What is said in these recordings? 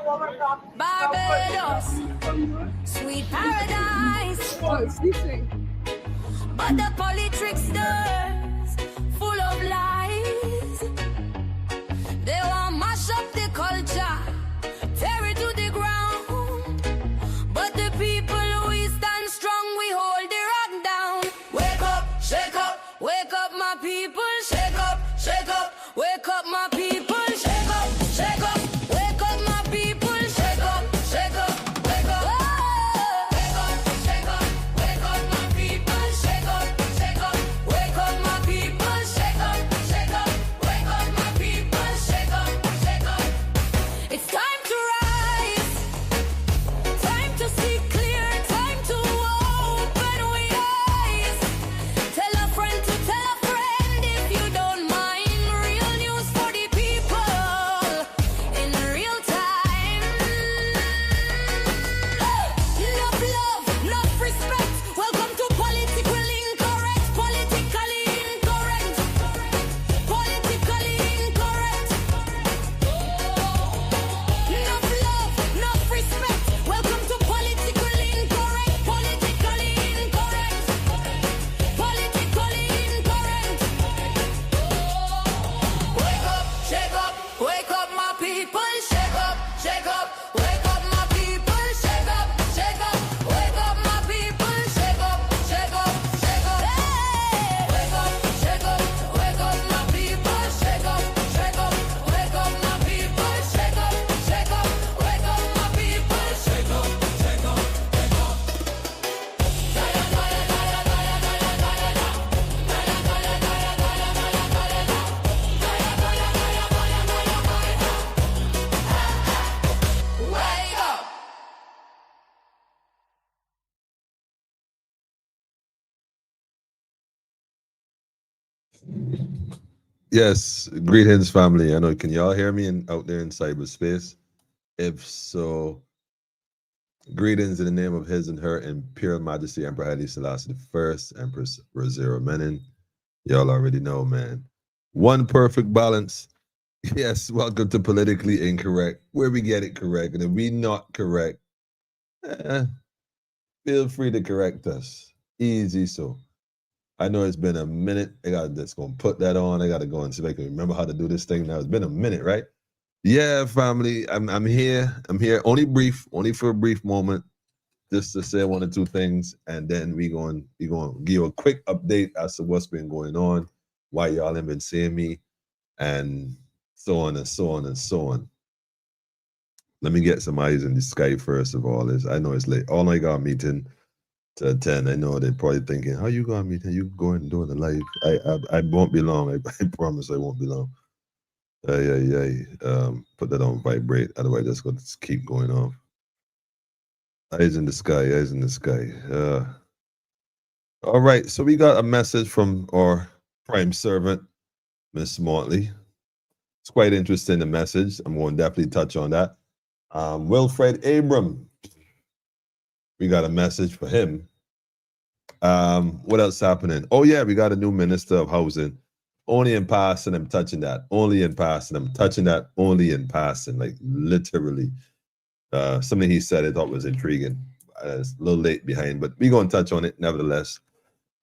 Barbados, sweet paradise. But the tricksters, full of lies. They want mash up the culture, tear it to the ground. But the people we stand strong, we hold the rock down. Wake up, wake up my people. Shake up, wake up my people. Shake up, wake up my people. Shake up, wake up. Wake up, wake up my people. Shake up, wake up my people. Shake up, wake up my people. Shake up. It's time to rise, time to see clear, time to open we eyes. Tell a friend to tell a friend if you don't mind. Real news for the people in real time. Enough love, enough respect. Welcome to politically incorrect. Politically incorrect. Politically incorrect. Enough love, enough respect. Welcome to politically incorrect. Politically incorrect. Politically incorrect. Wake up my people. Shake up, wake up my people. Shake up, wake up my people. Shake up, hey. Wake up, wake up my people. Shake up, wake up my people. Shake up, wake up my people. Shake up, wake up. Wake up. Yes, greetings, family. I know, can y'all hear me out there in cyberspace? If so, greetings in the name of His and Her Imperial Majesty Emperor Haile Selassie I, Empress Rosero Menin. Y'all already know, man. One perfect balance. Yes, welcome to Politically Incorrect, where we get it correct. And if we not correct, feel free to correct us. Easy so. I know it's been a minute. I got just gonna put that on. I gotta go and see if I can remember how to do this thing now. It's been a minute, right? Yeah, family. I'm here. I'm here. Only for a brief moment, just to say one or two things, and then we going to give you a quick update as to what's been going on, why y'all haven't been seeing me, and so on and so on and so on. Let me get some eyes in the sky first of all. I know it's late. All I got a meeting to attend. I know they're probably thinking, how you going to meet? You going and doing the live? I won't be long. I promise I won't be long. Put that on vibrate. Otherwise, that's going to keep going off. Eyes in the sky. All right. So we got a message from our prime servant, Miss Motley. It's quite interesting, the message. I'm going to definitely touch on that. Wilfred Abram. We got a message for him. What else happening? Oh yeah, we got a new minister of housing. Only in passing, I'm touching that. Only in passing, I'm touching that. Only in passing, like literally. Something he said I thought was intriguing. It's a little late behind, but we're gonna touch on it nevertheless.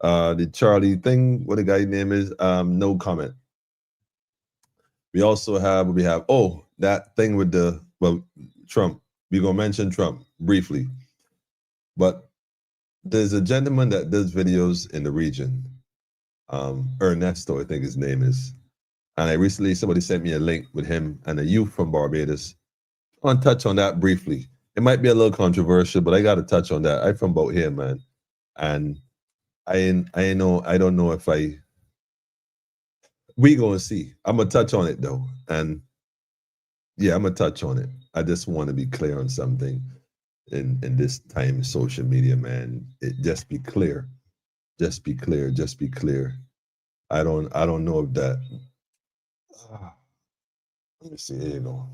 The Charlie thing, what the guy's name is, no comment. We also have that thing with Trump. We're gonna mention Trump briefly. But there's a gentleman that does videos in the region, Ernesto, I think his name is. And somebody sent me a link with him and a youth from Barbados. I want to touch on that briefly. It might be a little controversial, but I got to touch on that. I'm from about here, man. And I don't know if we going to see. I'm going to touch on it though. And yeah, I'm going to touch on it. I just want to be clear on something. In this time, social media, man, just be clear. Just be clear. I don't know if that. Let me see. Here you go.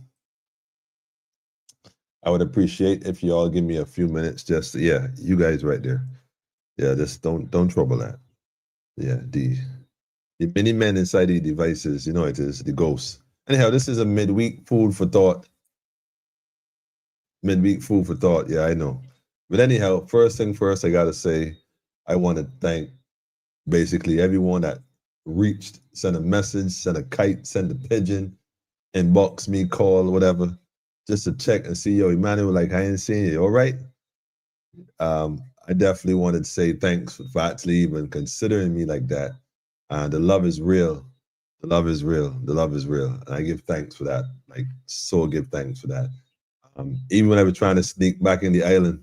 I would appreciate if you all give me a few minutes. You guys right there. Yeah, just don't trouble that. Yeah, the many men inside the devices, it is the ghosts. Anyhow, this is a midweek food for thought. midweek food for thought. Yeah, I know. But anyhow, first thing first, I gotta say, I want to thank basically everyone that reached, sent a message, sent a kite, sent a pigeon, inbox me, call, whatever, just to check and see, yo, Emmanuel, like, I ain't seen you. All right. I definitely wanted to say thanks for actually even considering me like that. The love is real. The love is real. The love is real. And I give thanks for that. Like, so give thanks for that. Even when I was trying to sneak back in the island,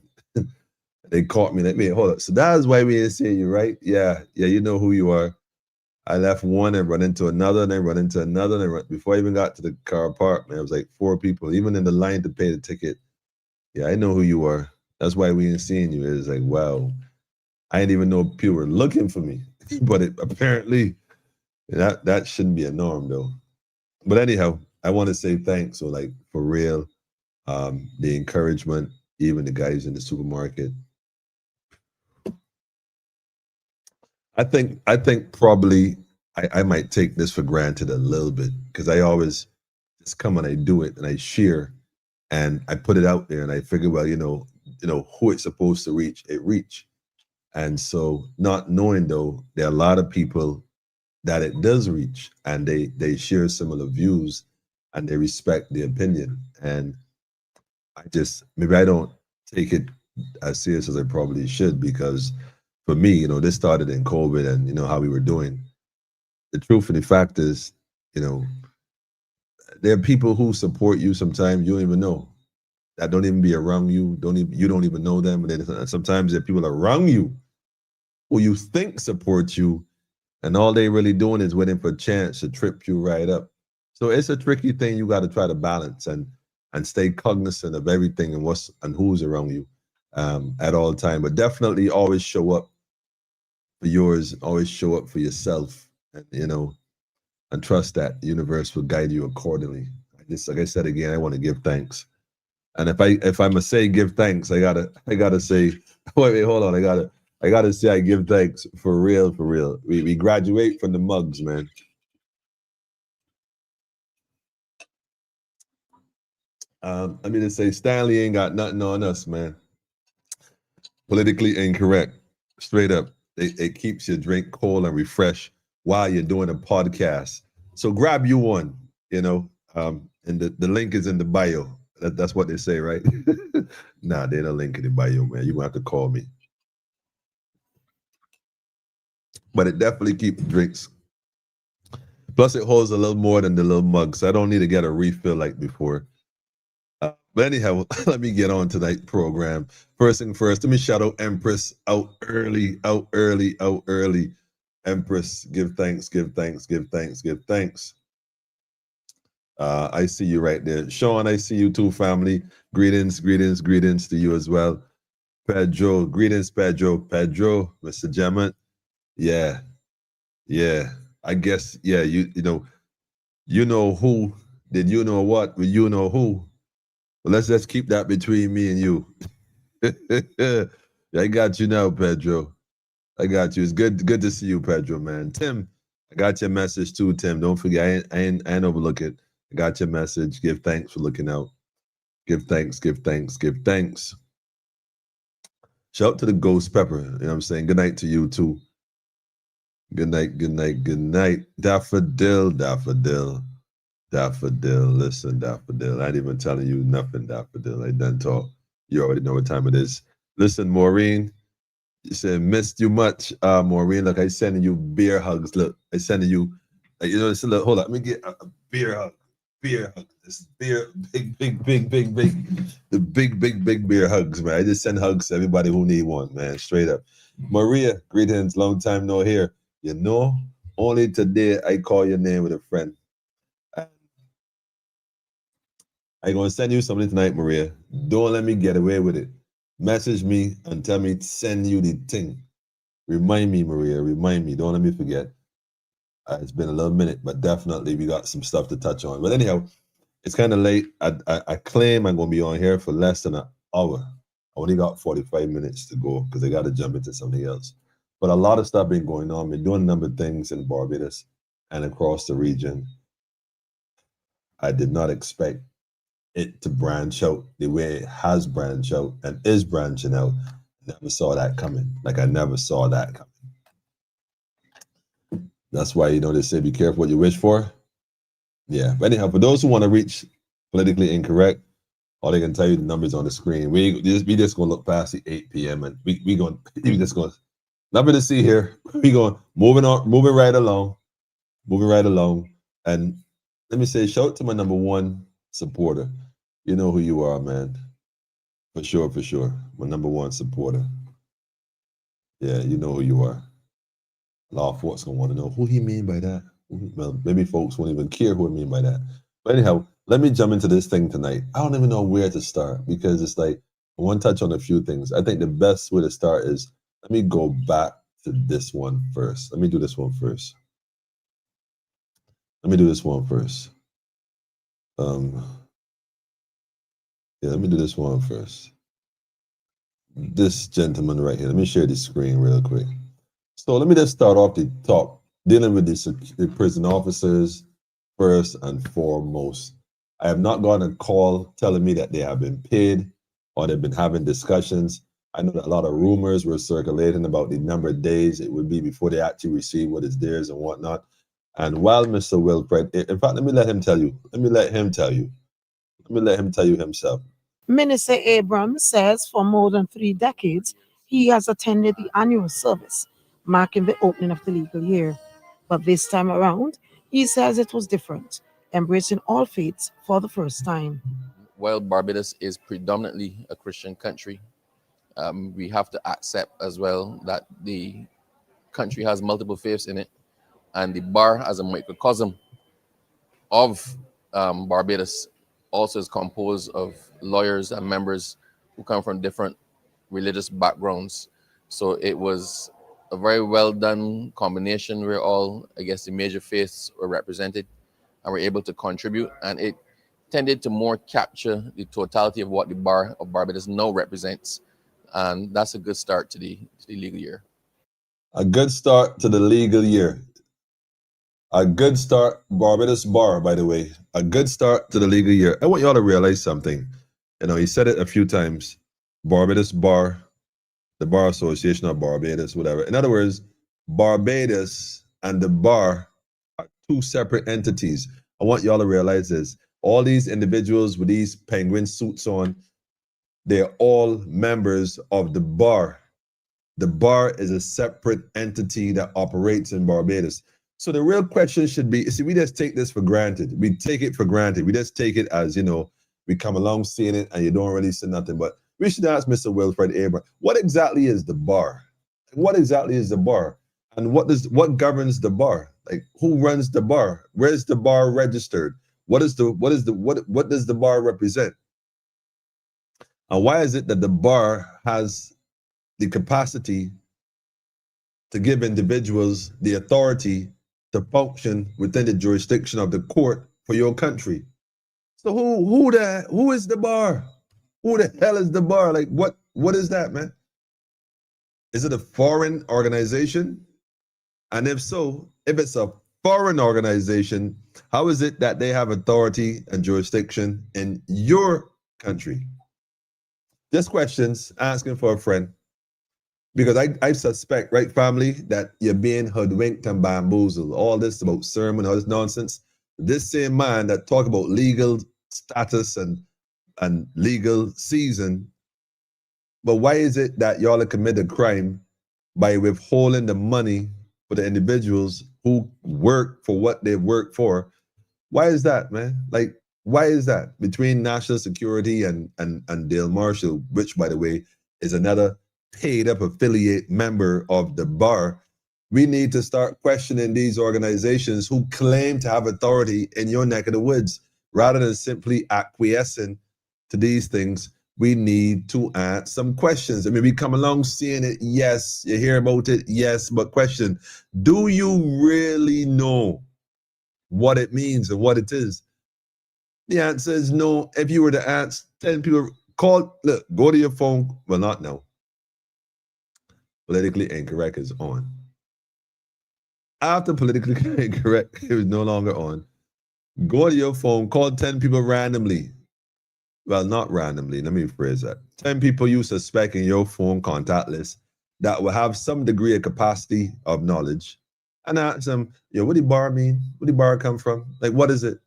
they caught me like, wait, hold up. So that's why we ain't seeing you, right? Yeah, yeah, you know who you are. I left one and run into another, and then run into another, and before I even got to the car park, man, it was like 4 people, even in the line to pay the ticket. Yeah, I know who you are. That's why we ain't seeing you. It's like, wow, I didn't even know people were looking for me. But it apparently that shouldn't be a norm though. But anyhow, I want to say thanks. So like for real, the encouragement, even the guys in the supermarket. I think probably I might take this for granted a little bit because I always just come and I do it and I share and I put it out there and I figure, well, who it's supposed to reach, it reach. And so not knowing though, there are a lot of people that it does reach and they share similar views and they respect the opinion. And I just maybe I don't take it as serious as I probably should because for me, this started in COVID and how we were doing. The truth of the fact is, you know, there are people who support you sometimes you don't even know. That don't even be around you, you don't even know them. And then sometimes there are people around you who you think support you, and all they really doing is waiting for a chance to trip you right up. So it's a tricky thing you got to try to balance and stay cognizant of everything and who's around you at all time. But definitely always show up for yours, always show up for yourself, and and trust that the universe will guide you accordingly. Like I said again, I want to give thanks. And if I must say give thanks, I gotta say, wait, hold on, I gotta say I give thanks for real, for real. We graduate from the mugs, man. I mean to say Stanley ain't got nothing on us, man. Politically incorrect, straight up. It keeps your drink cold and refreshed while you're doing a podcast. So grab you one, and the link is in the bio. That's what they say, right? Nah, they don't link in the bio, man. You gonna have to call me. But it definitely keeps drinks. Plus, it holds a little more than the little mug, so I don't need to get a refill like before. But anyhow, let me get on tonight's program. First thing first, let me shout out Empress out early, out early, out early. Empress, give thanks, give thanks, give thanks, give thanks. I see you right there. Sean, I see you too, family. Greetings, greetings, greetings to you as well. Pedro, greetings, Pedro. Pedro, Mr. Gemma. Yeah, yeah. I guess, yeah, you know who. Did you know what? Well, you know who. Well, let's just keep that between me and you. I got you now, Pedro. I got you. It's good to see you, Pedro, man. Tim, I got your message too, Tim. Don't forget, I ain't overlook it. I got your message. Give thanks for looking out. Give thanks, give thanks, give thanks. Shout out to the Ghost Pepper. You know what I'm saying? Good night to you too. Good night, good night, good night. Daffodil, daffodil, daffodil. Listen, daffodil. I ain't even telling you nothing, daffodil. I done talk. You already know what time it is. Listen, Maureen. You said missed you much, Maureen. Look, I sending you beer hugs. Look, I sending you, it's a little, hold on, let me get a beer hug. Beer hug. This beer, big, the big beer hugs, man. I just send hugs to everybody who need one, man. Straight up. Maria, greetings, long time no here. Only today I call your name with a friend. I'm gonna send you something tonight, Maria. Don't let me get away with it. Message me and tell me to send you the thing. Remind me, Maria. Remind me. Don't let me forget. It's been a little minute, but definitely we got some stuff to touch on. But anyhow, it's kind of late. I claim I'm going to be on here for less than an hour. I only got 45 minutes to go because I got to jump into something else. But a lot of stuff been going on. Been doing a number of things in Barbados and across the region. I did not expect it to branch out the way it has branched out and is branching out. Never saw that coming. Like I never saw that coming. That's why, they say be careful what you wish for. Yeah. But anyhow, for those who want to reach politically incorrect, all they can tell you the numbers on the screen. We just gonna look past the 8 p.m. and we just gonna nothing to see here. We going moving right along. And let me say, shout out to my number one supporter. You know who you are, man. For sure. My number one supporter. Yeah, you know who you are. A lot of folks gonna want to know who he mean by that. Well, maybe folks won't even care who I mean by that. But anyhow, let me jump into this thing tonight. I don't even know where to start because it's like I want to touch on a few things. I think the best way to start is let me go back to this one first. Let me do this one first. Yeah, let me do this one first. This gentleman right here. Let me share the screen real quick. So let me just start off the top, dealing with the prison officers first and foremost. I have not gotten a call telling me that they have been paid or they've been having discussions. I know that a lot of rumors were circulating about the number of days it would be before they actually receive what is theirs and whatnot. And while Mr. Wilfred, in fact, let me let him tell you himself. Minister Abrams says for more than 3 decades, he has attended the annual service, marking the opening of the legal year. But this time around, he says it was different, embracing all faiths for the first time. While Barbados is predominantly a Christian country, we have to accept as well that the country has multiple faiths in it, and the bar as a microcosm of Barbados also is composed of lawyers and members who come from different religious backgrounds. So it was a very well done combination where all, I guess, the major faiths were represented and were able to contribute, and it tended to more capture the totality of what the bar of Barbados now represents, and that's a good start to the legal year. A good start to the legal year. A good start, Barbados Bar, by the way. A good start to the legal year. I want y'all to realize something. He said it a few times. Barbados Bar, the Bar Association of Barbados, whatever. In other words, Barbados and the bar are two separate entities. I want y'all to realize this. All these individuals with these penguin suits on, they're all members of the bar. The bar is a separate entity that operates in Barbados. So the real question should be, see, we just take this for granted. We take it for granted. We just take it as, we come along seeing it and you don't really see nothing. But we should ask Mr. Wilfred Abrams, what exactly is the bar? What exactly is the bar? And what governs the bar? Like, who runs the bar? Where's the bar registered? What does the bar represent? And why is it that the bar has the capacity to give individuals the authority to function within the jurisdiction of the court for your country? So who is the bar? Who the hell is the bar? Like, what is that, man? Is it a foreign organization? And if so, if it's a foreign organization, how is it that they have authority and jurisdiction in your country? Just questions, asking for a friend. Because I suspect, right, family, that you're being hoodwinked and bamboozled. All this about sermon, all this nonsense. This same man that talk about legal status and legal season. But why is it that y'all have committed a crime by withholding the money for the individuals who work for what they work for? Why is that, man? Like, why is that? Between national security and Dale Marshall, which, by the way, is another paid up affiliate member of the bar, we need to start questioning these organizations who claim to have authority in your neck of the woods. Rather than simply acquiescing to these things, we need to ask some questions. I mean, we come along seeing it, yes, you hear about it, yes, but question, do you really know what it means and what it is? The answer is no. If you were to ask 10 people, go to your phone, well, not now. Politically Incorrect is on. After Politically Incorrect, it was no longer on. Go to your phone, call 10 people randomly. well, not randomly, let me rephrase that. 10 people you suspect in your phone contact list that will have some degree of capacity of knowledge, and ask them, yo, what did bar mean? Where did bar come from? Like, what is it?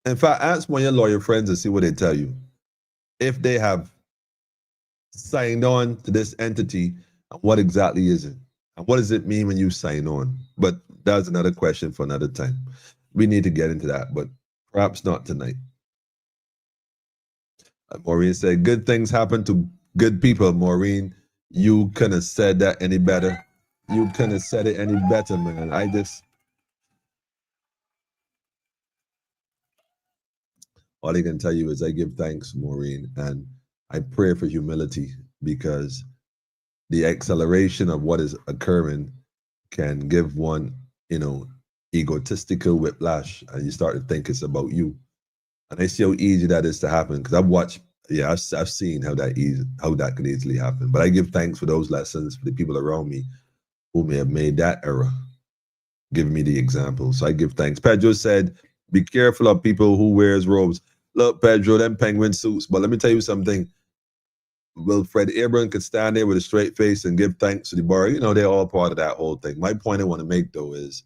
In fact, ask one of your lawyer friends and see what they tell you. If they have signed on to this entity, what exactly is it? And what does it mean when you sign on? But that's another question for another time. We need to get into that, but perhaps not tonight. Maureen said, good things happen to good people. Maureen, you couldn't have said that any better. You couldn't have said it any better, man. All I can tell you is I give thanks, Maureen, and I pray for humility, because the acceleration of what is occurring can give one, egotistical whiplash, and you start to think it's about you. And I see how easy that is to happen, because I've seen how that can easily happen. But I give thanks for those lessons, for the people around me who may have made that error, giving me the example. So I give thanks. Pedro said, be careful of people who wears robes. Look, Pedro, them penguin suits. But let me tell you something. Wilfred Abraham could stand there with a straight face and give thanks to the bar. They're all part of that whole thing. My point I want to make, though, is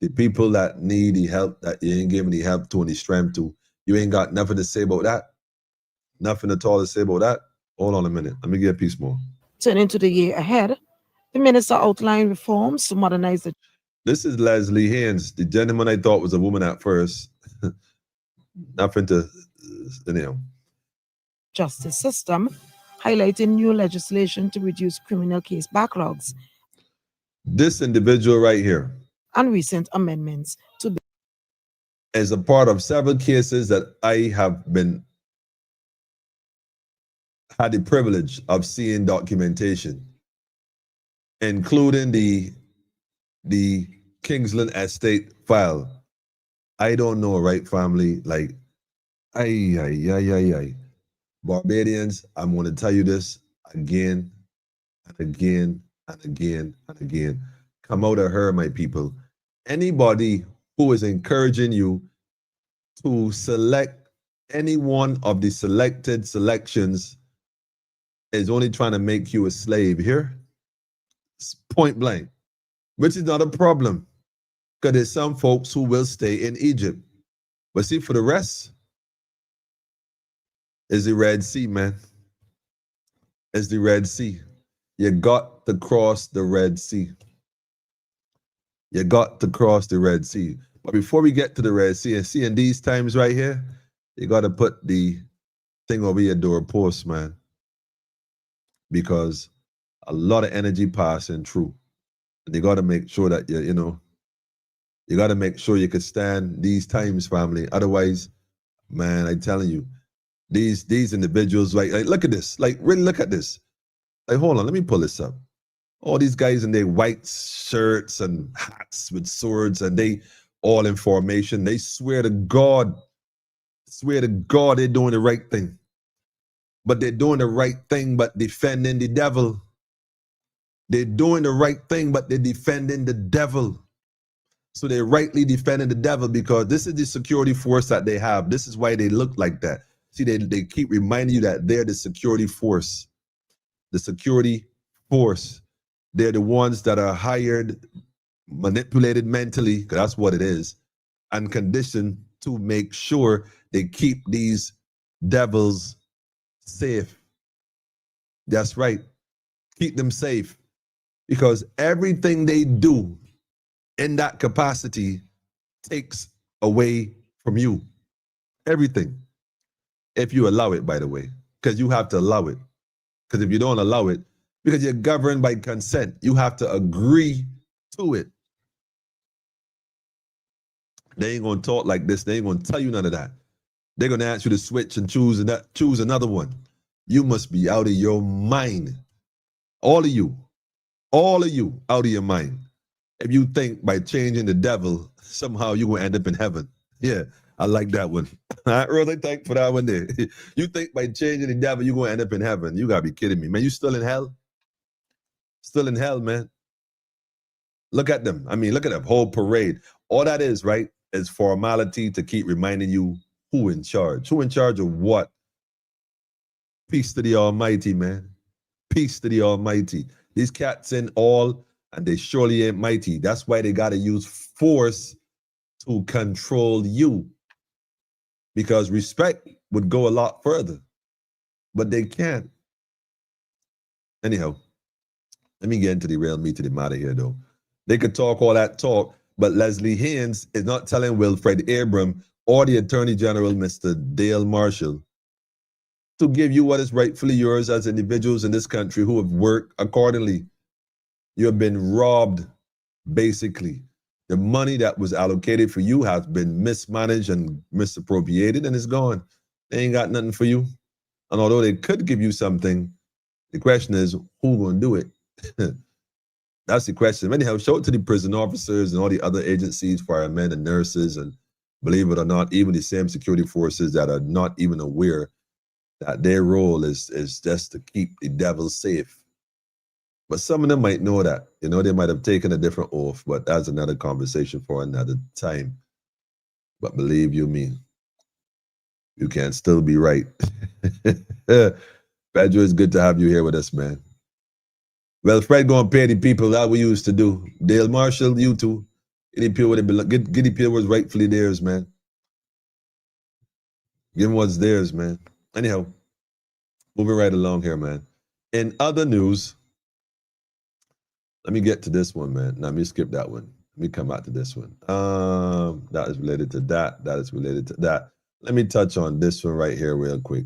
the people that need the help that you ain't giving the help to and the strength to, you ain't got nothing to say about that. Nothing at all to say about that. Hold on a minute. Let me get a piece more. Turning to the year ahead, the minister outlined reforms to modernize the This is Leslie Haynes, the gentleman I thought was a woman at first. Nothing to, justice system, highlighting new legislation to reduce criminal case backlogs. This individual right here and recent amendments to is a part of several cases that I have had the privilege of seeing documentation, including the Kingsland Estate file. I don't know, right, family? Like, Barbadians, I'm going to tell you this again and again and again and again. Come out of her, my people. Anybody who is encouraging you to select any one of the selected selections is only trying to make you a slave here. It's point blank, which is not a problem, because there's some folks who will stay in Egypt. But see, for the rest, is the Red Sea, man. It's the Red Sea. You got to cross the Red Sea. You got to cross the Red Sea. But before we get to the Red Sea, and see in these times right here, you got to put the thing over your doorpost, man. Because a lot of energy passing through. And you got to make sure that you got to make sure you can stand these times, family. Otherwise, man, I'm telling you, these individuals, like look at this. Like, really look at this. Like, hold on, let me pull this up. All these guys in their white shirts and hats with swords, and they all in formation. They swear to God they're doing the right thing. But they're doing the right thing, but defending the devil. They're doing the right thing, but they're defending the devil. So they're rightly defending the devil, because this is the security force that they have. This is why they look like that. See, they keep reminding you that they're the security force. The security force. They're the ones that are hired, manipulated mentally, because that's what it is, and conditioned to make sure they keep these devils safe. That's right. Keep them safe. Because everything they do in that capacity takes away from you. Everything. If you allow it, by the way, because you have to allow it. Because if you don't allow it, because you're governed by consent, you have to agree to it. They ain't going to talk like this. They ain't going to tell you none of that. They're going to ask you to switch and choose another one. You must be out of your mind. All of you out of your mind. If you think by changing the devil, somehow you're going to end up in heaven. Yeah, I like that one. I really thank for that one there. You think by changing the devil, you're going to end up in heaven. You got to be kidding me, man. You still in hell? Still in hell, man. Look at them. I mean, look at that whole parade. All that is, right, is formality to keep reminding you who in charge? Who in charge of what? Peace to the Almighty, man. Peace to the Almighty. These cats in all, and they surely ain't mighty. That's why they got to use force to control you. Because respect would go a lot further, but they can't. Anyhow, let me get into the real meat of the matter here, though. They could talk all that talk, but Leslie Haynes is not telling Wilfred Abram or the Attorney General, Mr. Dale Marshall, to give you what is rightfully yours as individuals in this country who have worked accordingly. You have been robbed, basically. The money that was allocated for you has been mismanaged and misappropriated, and it's gone. They ain't got nothing for you. And although they could give you something, the question is, who gonna do it? That's the question. Anyhow, show it to the prison officers and all the other agencies, firemen and nurses, and believe it or not, even the same security forces that are not even aware that their role is just to keep the devil safe. But some of them might know that. You know, they might have taken a different oath, but that's another conversation for another time. But believe you me, you can still be right. Pedro, it's good to have you here with us, man. Well, Fred gonna pay the people that we used to do. Dale Marshall, you too. Get the people get the people what's rightfully theirs, man. Give them what's theirs, man. Anyhow, moving right along here, man. In other news, let me get to this one, man. Now, let me skip that one. Let me come back to this one. That is related to that. That is related to that. Let me touch on this one right here real quick.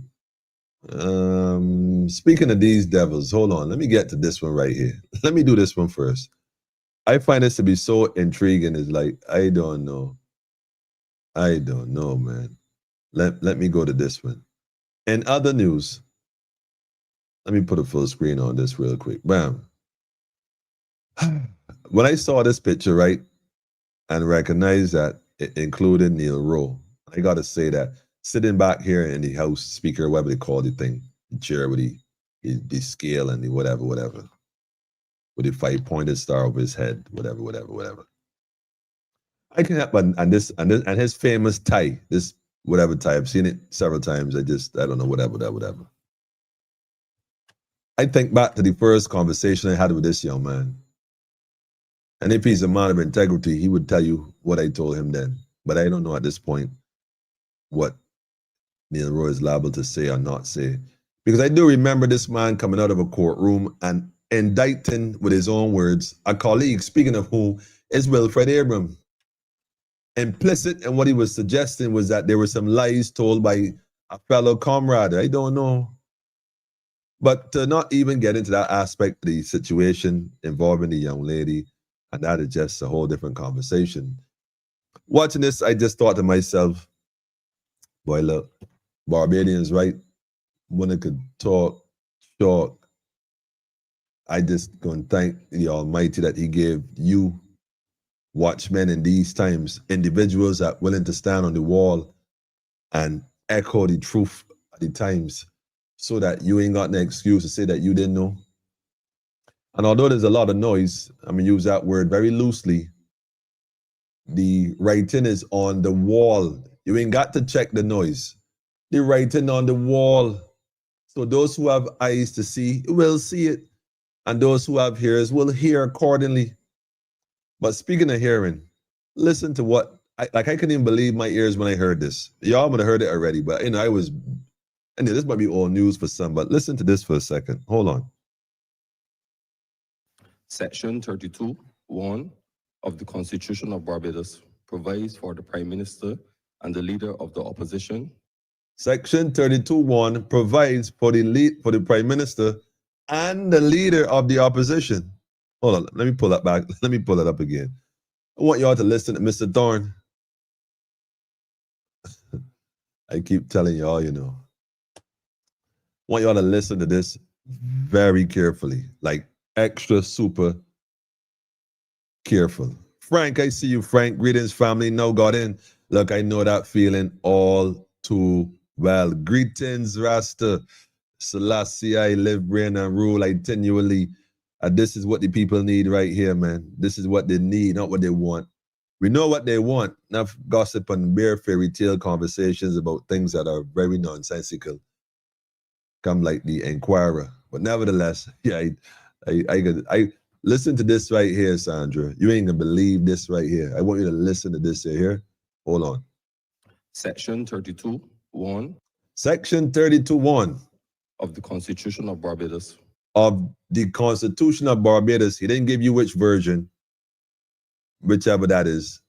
Speaking of these devils, hold on. Let me get to this one right here. Let me do this one first. I find this to be so intriguing. It's like, I don't know. I don't know, man. Let me go to this one. In other news, let me put a full screen on this real quick. Bam. When I saw this picture, right, and recognized that it included Neil Rowe, I got to say that sitting back here in the House Speaker, whatever they call the thing, the chair with the scale and the whatever, with the 5-pointed star over his head, whatever. I can help, and his famous tie, this whatever tie, I've seen it several times. I don't know, whatever. I think back to the first conversation I had with this young man. And if he's a man of integrity, he would tell you what I told him then. But I don't know at this point what Neil Rowe is liable to say or not say. Because I do remember this man coming out of a courtroom and indicting, with his own words, a colleague, speaking of who, is Wilfred Abram. Implicit in what he was suggesting was that there were some lies told by a fellow comrade. I don't know. But to not even get into that aspect of the situation involving the young lady, and that is just a whole different conversation. Watching this, I just thought to myself, boy, look, Barbadians, right? When it could talk, I just gonna thank the Almighty that he gave you, watchmen in these times, individuals that willing to stand on the wall and echo the truth at the times, so that you ain't got no excuse to say that you didn't know. And although there's a lot of noise, I'm gonna use that word very loosely, the writing is on the wall. You ain't got to check the noise. The writing on the wall. So those who have eyes to see will see it, and those who have ears will hear accordingly. But speaking of hearing, listen to what, I couldn't even believe my ears when I heard this. Y'all would have heard it already, but you know, this might be old news for some, but listen to this for a second. Hold on. Section 32(1) of the Constitution of Barbados provides for the Prime Minister and the Leader of the Opposition. Section 32(1) provides for the Prime Minister and the Leader of the Opposition. Hold on, let me pull that back. Let me pull that up again. I want y'all to listen to Mr. Thorne. I keep telling y'all, you know. I want y'all to listen to this very carefully, like extra super careful. Frank, I see you, Frank. Greetings, family. No got in. Look, I know that feeling all too well. Greetings, Rasta. Selassie, I live, reign, and rule continually. This is what the people need right here, man. This is what they need, not what they want. We know what they want. Enough gossip and bare fairy tale conversations about things that are very nonsensical. Come like the Enquirer. But nevertheless, yeah, I listen to this right here, Sandra. You ain't gonna believe this right here. I want you to listen to this right here. Hold on. Section 32(1) Section 32(1) of the Constitution of Barbados of the Constitution of Barbados. He didn't give you which version, whichever that is.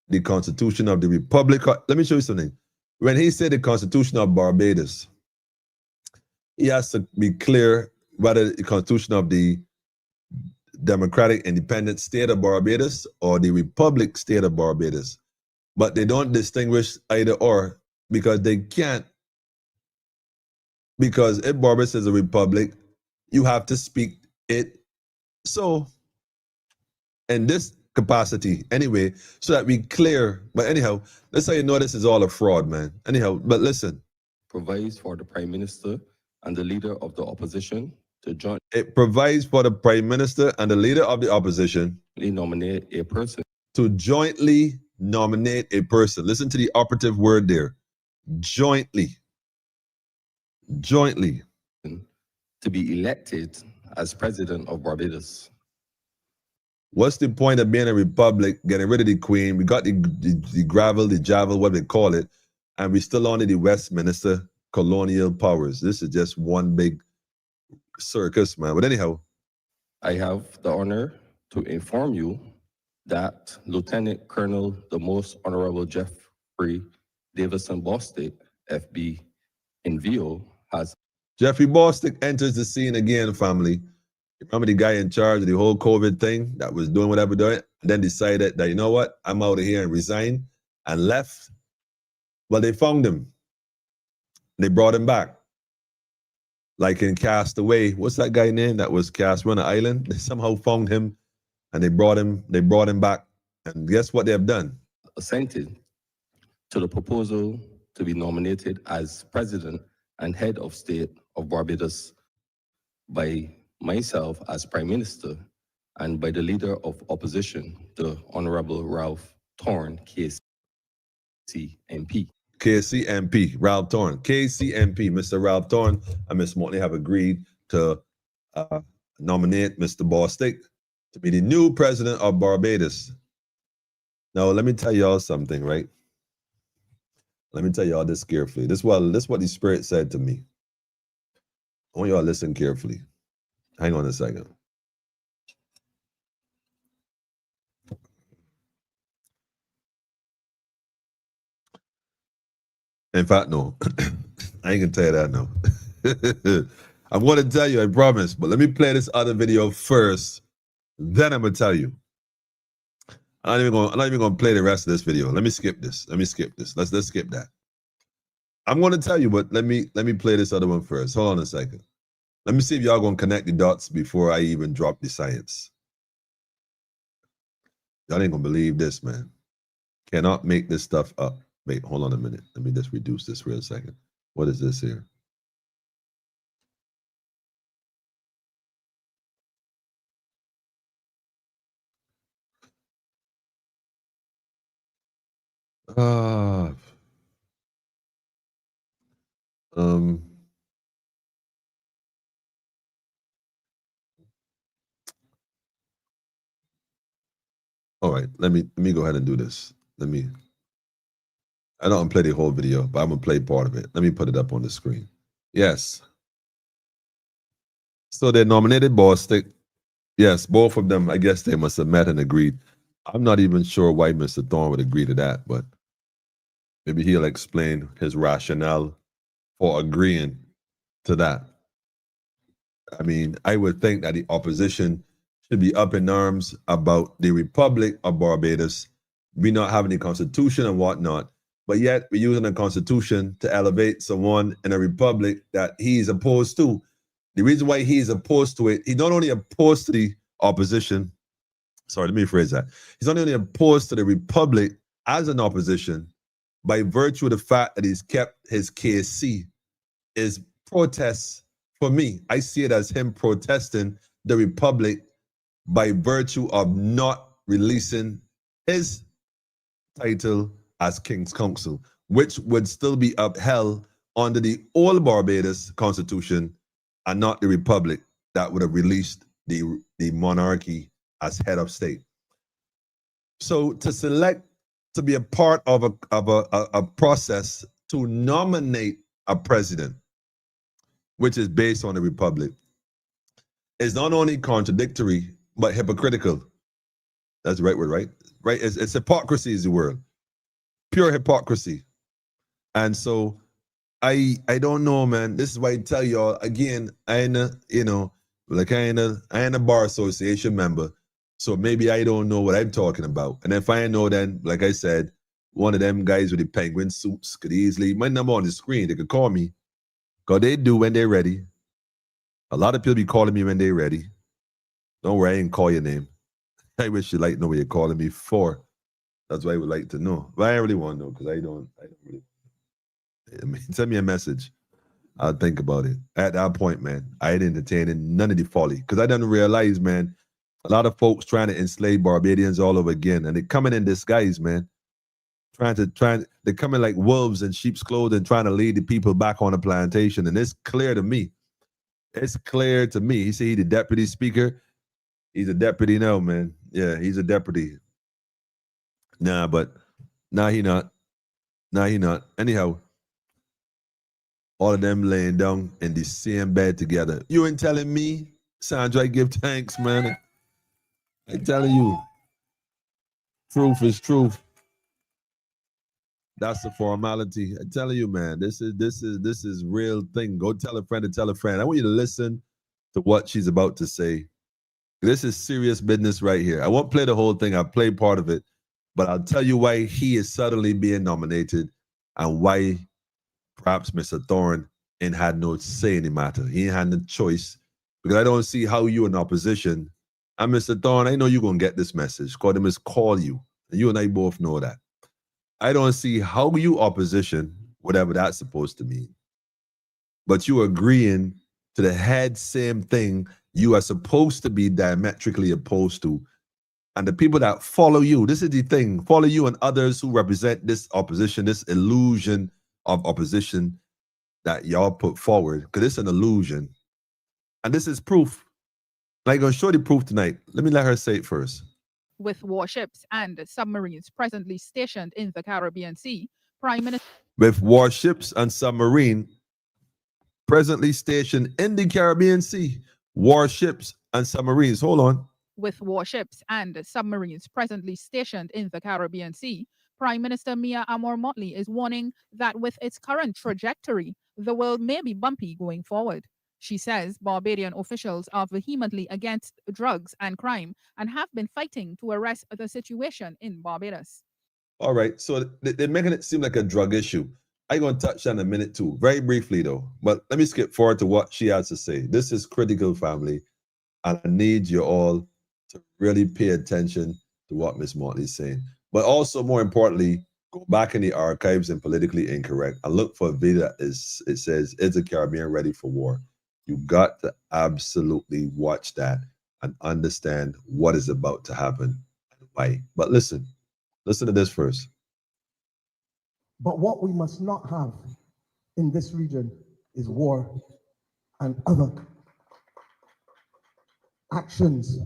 The Constitution of the Republic. Let me show you something. When he said the Constitution of Barbados, he has to be clear whether the Constitution of the Democratic Independent State of Barbados or the Republic State of Barbados. But they don't distinguish either or because they can't. Because if Barbados is a republic, you have to speak it so in this capacity anyway, so that we clear. But anyhow, that's how you know this is all a fraud, man. Anyhow, but listen. provides for the Prime Minister and the Leader of the Opposition to jointly It provides for the Prime Minister and the Leader of the Opposition nominate a person to jointly nominate a person. Listen to the operative word there. Jointly. Jointly. to be elected as President of Barbados. What's the point of being a republic, getting rid of the Queen? We got the gravel, the javel, what they call it, and we still under the Westminster colonial powers. This is just one big circus, man. But anyhow, I have the honor to inform you that Lieutenant Colonel, the Most Honorable Jeffrey Davison Bostic, FB, in VO, has Jeffrey Bostic enters the scene again, family. Remember the guy in charge of the whole COVID thing that was doing whatever doing, and then decided that, you know what, I'm out of here and resigned and left. Well, they found him. They brought him back. Like in Castaway, what's that guy name that was cast on an island? They somehow found him and they brought him back. And guess what they have done? assented to the proposal to be nominated as President and Head of State of Barbados by myself as Prime Minister and by the Leader of Opposition, the Honorable Ralph Torn, KC MP. KCMP, Ralph Torn. KCMP, Mr. Ralph Torn and Ms. Motley have agreed to nominate Mr. Bostic to be the new president of Barbados. Now, let me tell y'all something, right? Let me tell y'all this carefully. This is what the Spirit said to me. I want y'all to listen carefully. Hang on a second. In fact, no. I ain't gonna tell you that now. I'm gonna tell you, I promise. But let me play this other video first. Then I'm gonna tell you. I'm not even gonna play the rest of this video. Let me skip this. Let's skip that. I'm gonna tell you, but let me play this other one first. Hold on a second. Let me see if y'all gonna connect the dots before I even drop the science. Y'all ain't gonna believe this, man. Cannot make this stuff up. Wait, hold on a minute. Let me just reduce this real second. What is this here? All right, let me go ahead and do this. I don't play the whole video, but I'm gonna play part of it. Let me put it up on the screen. Yes. So they nominated Bostic. Yes, both of them, I guess they must have met and agreed. I'm not even sure why Mr. Thorne would agree to that, but maybe he'll explain his rationale for agreeing to that. I mean, I would think that the opposition should be up in arms about the Republic of Barbados. We not having a constitution and whatnot, but yet we're using a constitution to elevate someone in a republic that he's opposed to. The reason why he's opposed to it, he's not only opposed to the opposition. Sorry, let me rephrase that. He's not only opposed to the republic as an opposition by virtue of the fact that he's kept his KC, is protests. For me, I see it as him protesting the republic by virtue of not releasing his title as King's Counsel, which would still be upheld under the old Barbados Constitution and not the Republic that would have released the monarchy as head of state. So to select to be a part of a process to nominate a president, which is based on the Republic, is not only contradictory, but hypocritical. That's the right word, right? Right? It's hypocrisy is the word. Pure hypocrisy. And so I don't know, man. This is why I tell y'all again, I ain't a bar association member. So maybe I don't know what I'm talking about. And if I know, then, like I said, one of them guys with the penguin suits could easily, my number on the screen, they could call me. Because they do when they're ready. A lot of people be calling me when they're ready. Don't worry, I ain't call your name. I wish you like to know what you're calling me for. That's why I would like to know. But I really want to know because I don't really. I mean, send me a message. I'll think about it. At that point, man, I ain't entertaining none of the folly. Because I didn't realize, man, a lot of folks trying to enslave Barbadians all over again. And they're coming in disguise, man. They're coming like wolves in sheep's clothing, trying to lead the people back on the plantation. And it's clear to me. It's clear to me. He said he's the deputy speaker. He's a deputy now, man. Yeah, he's a deputy. Nah, he not. Anyhow, all of them laying down in the same bed together. You ain't telling me, Sandra, I give thanks, man. I'm telling you. Truth is truth. That's the formality. I'm telling you, man, this is real thing. Go tell a friend to tell a friend. I want you to listen to what she's about to say. This is serious business right here. I won't play the whole thing. I'll play part of it, but I'll tell you why he is suddenly being nominated and why perhaps Mr. Thorne ain't had no say in the matter. He ain't had no choice because I don't see how you in opposition. And Mr. Thorne, I know you're going to get this message. Call them is call you. And you and I both know that. I don't see how you opposition, whatever that's supposed to mean. But you agreeing to the head same thing you are supposed to be diametrically opposed to. And the people that follow you, this is the thing, follow you and others who represent this opposition, this illusion of opposition that y'all put forward, because it's an illusion. And this is proof. I'm going to show the proof tonight. Let me let her say it first. With warships and submarines presently stationed in the Caribbean Sea, Prime Minister. With warships and submarine presently stationed in the Caribbean Sea, warships and submarines. Hold on. With warships and submarines presently stationed in the Caribbean Sea, Prime Minister Mia Motley is warning that with its current trajectory, the world may be bumpy going forward. She says Barbadian officials are vehemently against drugs and crime and have been fighting to arrest the situation in Barbados. All right, so they're making it seem like a drug issue. I'm going to touch on a minute too, very briefly though. But let me skip forward to what she has to say. This is critical, family, and I need you all to really pay attention to what Ms. Motley is saying. But also, more importantly, go back in the archives and Politically Incorrect and look for a video that it says, "Is the Caribbean ready for war?" You got to absolutely watch that and understand what is about to happen and why. But listen to this first. But what we must not have in this region is war and other actions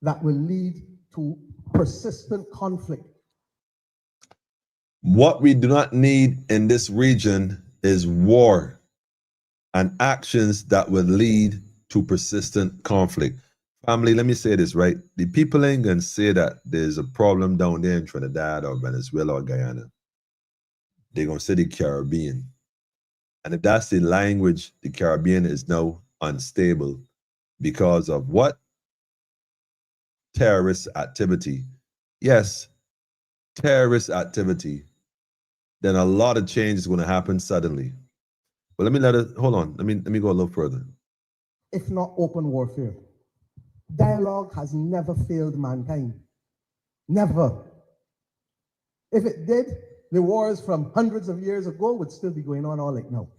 that will lead to persistent conflict. What we do not need in this region is war and actions that would lead to persistent conflict. Family, let me say this, right? The people ain't gonna say that there's a problem down there in Trinidad or Venezuela or Guyana. They're gonna say the Caribbean. And if that's the language, the Caribbean is now unstable because of what? Terrorist activity. Yes, terrorist activity. Then a lot of change is gonna happen suddenly. But hold on. Let me go a little further. If not open warfare. Dialogue has never failed mankind. Never. If it did, the wars from hundreds of years ago would still be going on all like now.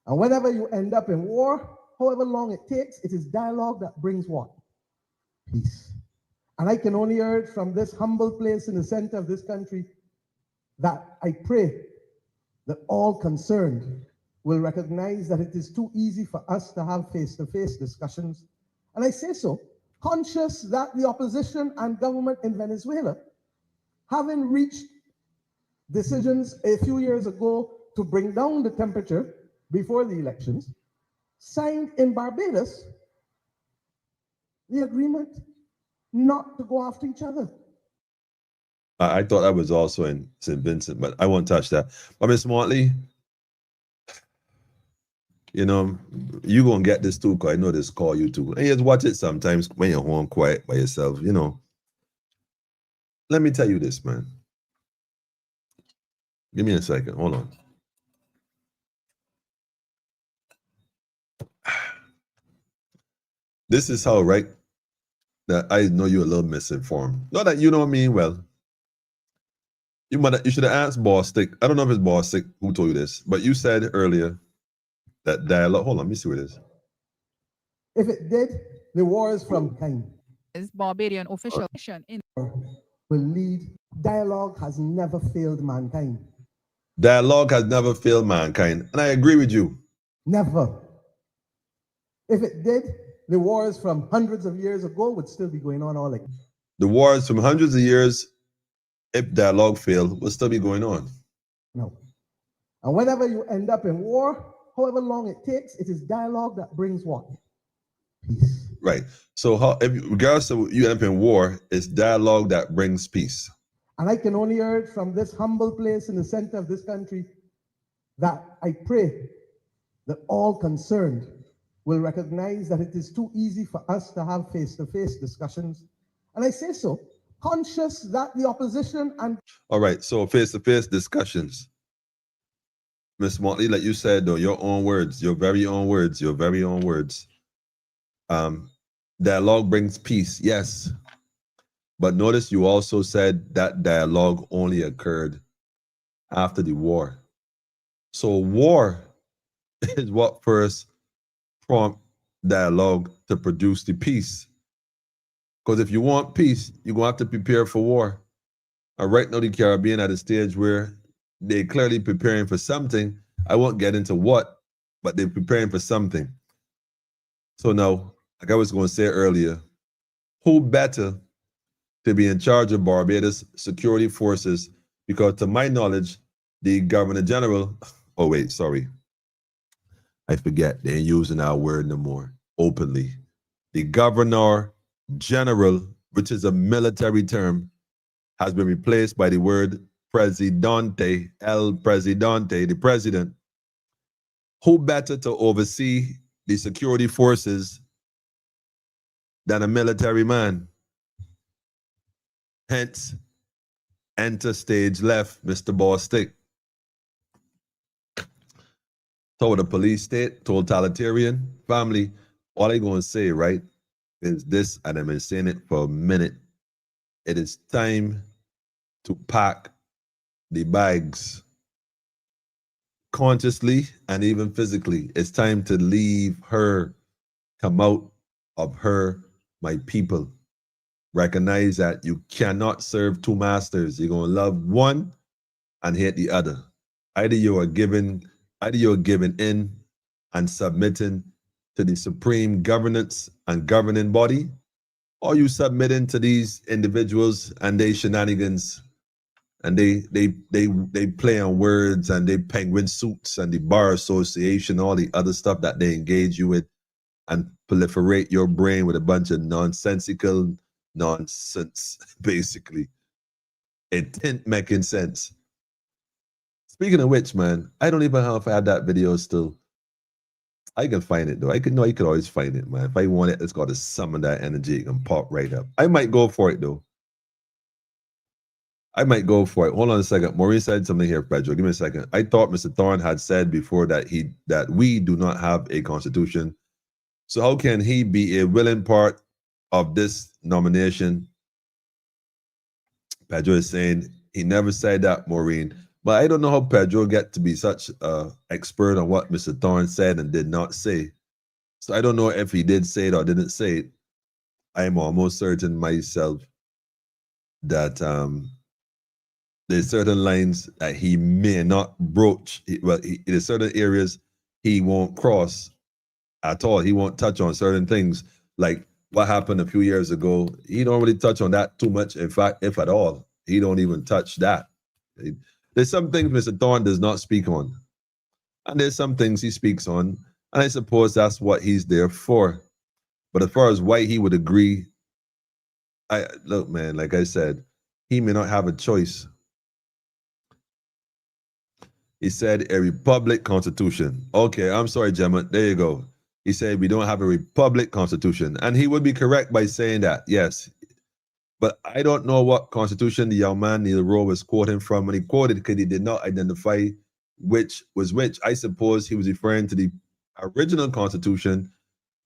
And whenever you end up in war, however long it takes, it is dialogue that brings what? Peace. And I can only urge from this humble place in the center of this country that I pray that all concerned will recognize that it is too easy for us to have face-to-face discussions. And I say so, conscious that the opposition and government in Venezuela, having reached decisions a few years ago to bring down the temperature before the elections, signed in Barbados the agreement not to go after each other. I thought that was also in St. Vincent, but I won't touch that. But Miss Motley, you know, you gonna get this too, because I know this call you too. And you just watch it sometimes when you're home quiet by yourself, you know. Let me tell you this, man. Give me a second. Hold on. This is how, right? That I know you're a little misinformed. Not that you know me well. You should have asked Bostic. I don't know if it's Bostic who told you this, but you said earlier that dialogue. Hold on, let me see what it is. If it did, the wars from kind Is Barbadian official mission in will lead. Dialogue has never failed mankind. Dialogue has never failed mankind, and I agree with you. Never. If it did, the wars from hundreds of years ago would still be going on all like. The wars from hundreds of years, if dialogue failed, will still be going on. No. And whenever you end up in war, however long it takes, it is dialogue that brings what? Peace. Right. So, regardless of you end up in war, it's dialogue that brings peace. And I can only urge from this humble place in the center of this country that I pray that all concerned will recognize that it is too easy for us to have face-to-face discussions. And I say so, conscious that the opposition and... All right, so face-to-face discussions. Ms. Motley, like you said, though, your own words, your very own words. Dialogue brings peace, yes. But notice you also said that dialogue only occurred after the war. So war is what first prompt dialogue to produce the peace. Because if you want peace, you're going to have to prepare for war. And right now, the Caribbean at a stage where they're clearly preparing for something. I won't get into what, but they're preparing for something. So now, like I was going to say earlier, who better to be in charge of Barbados security forces? Because to my knowledge, the Governor General, oh wait, sorry. I forget, they ain't using our word no more, openly. The Governor General, which is a military term, has been replaced by the word Presidente, El Presidente, the president. Who better to oversee the security forces than a military man? Hence, enter stage left, Mr. Bostic. So the police state, totalitarian family, all I gonna say, right, is this, and I've been saying it for a minute. It is time to pack the bags consciously and even physically. It's time to leave her, come out of her, my people. Recognize that you cannot serve two masters. You're going to love one and hate the other. Either you're giving in and submitting to the supreme governance and governing body, or you submitting to these individuals and their shenanigans, and they play on words and they penguin suits and the bar association, all the other stuff that they engage you with, and proliferate your brain with a bunch of nonsensical nonsense, basically. It didn't making sense. Speaking of which, man, I don't even know if I had that video still. I can find it though. You could always find it, man. If I want it, it's got to summon that energy. It can pop right up. I might go for it though. I might go for it. Hold on a second. Maureen said something here, Pedro. Give me a second. I thought Mr. Thorne had said before that we do not have a constitution. So how can he be a willing part of this nomination? Pedro is saying he never said that, Maureen. But I don't know how Pedro get to be such an expert on what Mr. Thorne said and did not say. So I don't know if he did say it or didn't say it. I am almost certain myself that there's certain lines that he may not broach. There's certain areas he won't cross at all. He won't touch on certain things, like what happened a few years ago. He don't really touch on that too much. In fact, if at all, he don't even touch that. There's some things Mr. Thorne does not speak on, and there's some things he speaks on, and I suppose that's what he's there for. But as far as why he would agree, look, man, like I said, he may not have a choice. He said a republic constitution. Okay, I'm sorry, Gemma. There you go. He said we don't have a republic constitution. And he would be correct by saying that, yes. But I don't know what constitution the young man, Neil Rowe, was quoting from. When he quoted, because he did not identify which was which. I suppose he was referring to the original constitution,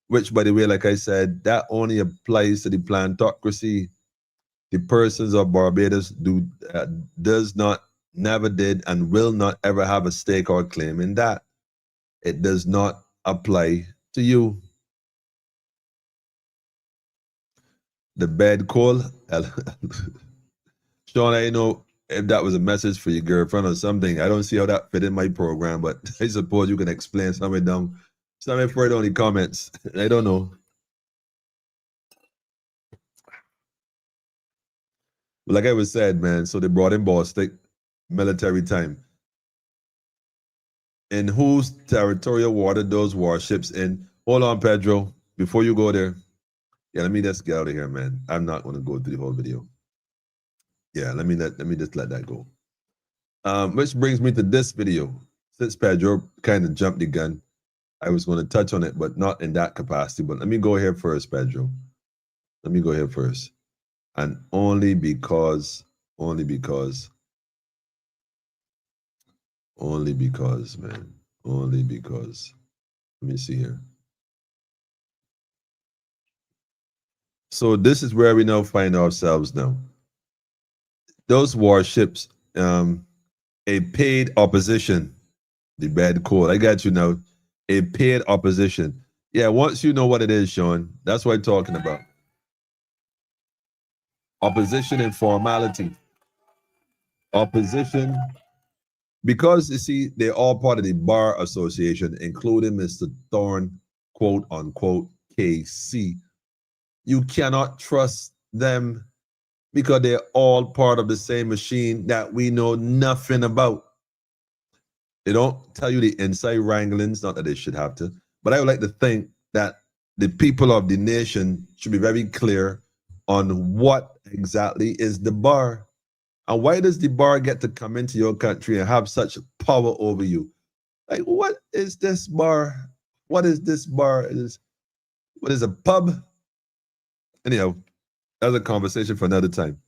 which, by the way, like I said, that only applies to the plantocracy. The persons of Barbados does not, never did, and will not ever have a stake or claim in that. It does not apply to you. The bed call. Sean, I know if that was a message for your girlfriend or something. I don't see how that fit in my program, but I suppose you can explain something down. Something further on the comments. I don't know. Like I was said, man, so they brought in ballistic military time. In whose territorial water those warships in? Hold on, Pedro. Before you go there. Yeah, let me just get out of here, man. I'm not going to go through the whole video. Yeah, let me just let that go. Which brings me to this video. Since Pedro kind of jumped the gun, I was going to touch on it, but not in that capacity. But let me go here first, Pedro. Let me go here first. And only because, man. Only because. Let me see here. So this is where we now find ourselves now. Those warships, a paid opposition, the bad call. I got you now. A paid opposition. Yeah, once you know what it is, Sean, that's what I'm talking about. Opposition and formality. Opposition, because you see, they're all part of the Bar Association, including Mr. Thorne, quote unquote, KC. You cannot trust them because they're all part of the same machine that we know nothing about. They don't tell you the inside wranglings, not that they should have to, but I would like to think that the people of the nation should be very clear on what exactly is the bar. And why does the bar get to come into your country and have such power over you? Like, what is this bar? What is this bar? What is a pub? Anyhow, that's a conversation for another time.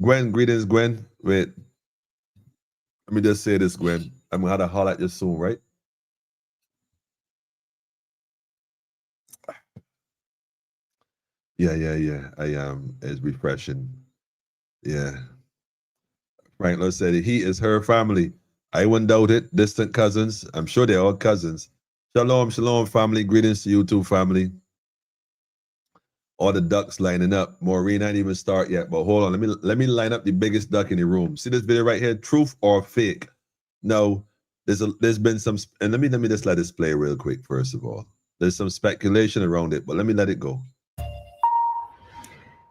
Gwen, greetings, Gwen. Wait. Let me just say this, Gwen. I'm going to have to holler at you soon, right? Yeah. It's refreshing. Yeah. Franklin said he is her family. I wouldn't doubt it. Distant cousins. I'm sure they're all cousins. Shalom, family. Greetings to you too, family. All the ducks lining up. Maureen, I didn't even start yet, but hold on. Let me line up the biggest duck in the room. See this video right here? Truth or fake? No, there's been some, and let me just let this play real quick. First of all, there's some speculation around it, but let me let it go.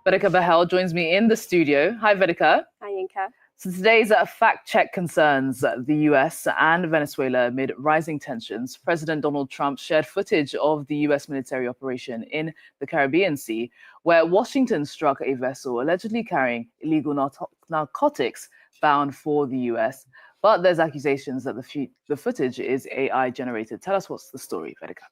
Vedika Bahel joins me in the studio. Hi, Vedika. Hi, Yinka. So today's fact check concerns the US and Venezuela amid rising tensions. President Donald Trump shared footage of the US military operation in the Caribbean Sea, where Washington struck a vessel allegedly carrying illegal narcotics bound for the US. But there's accusations that the footage is AI generated. Tell us what's the story, Vedika.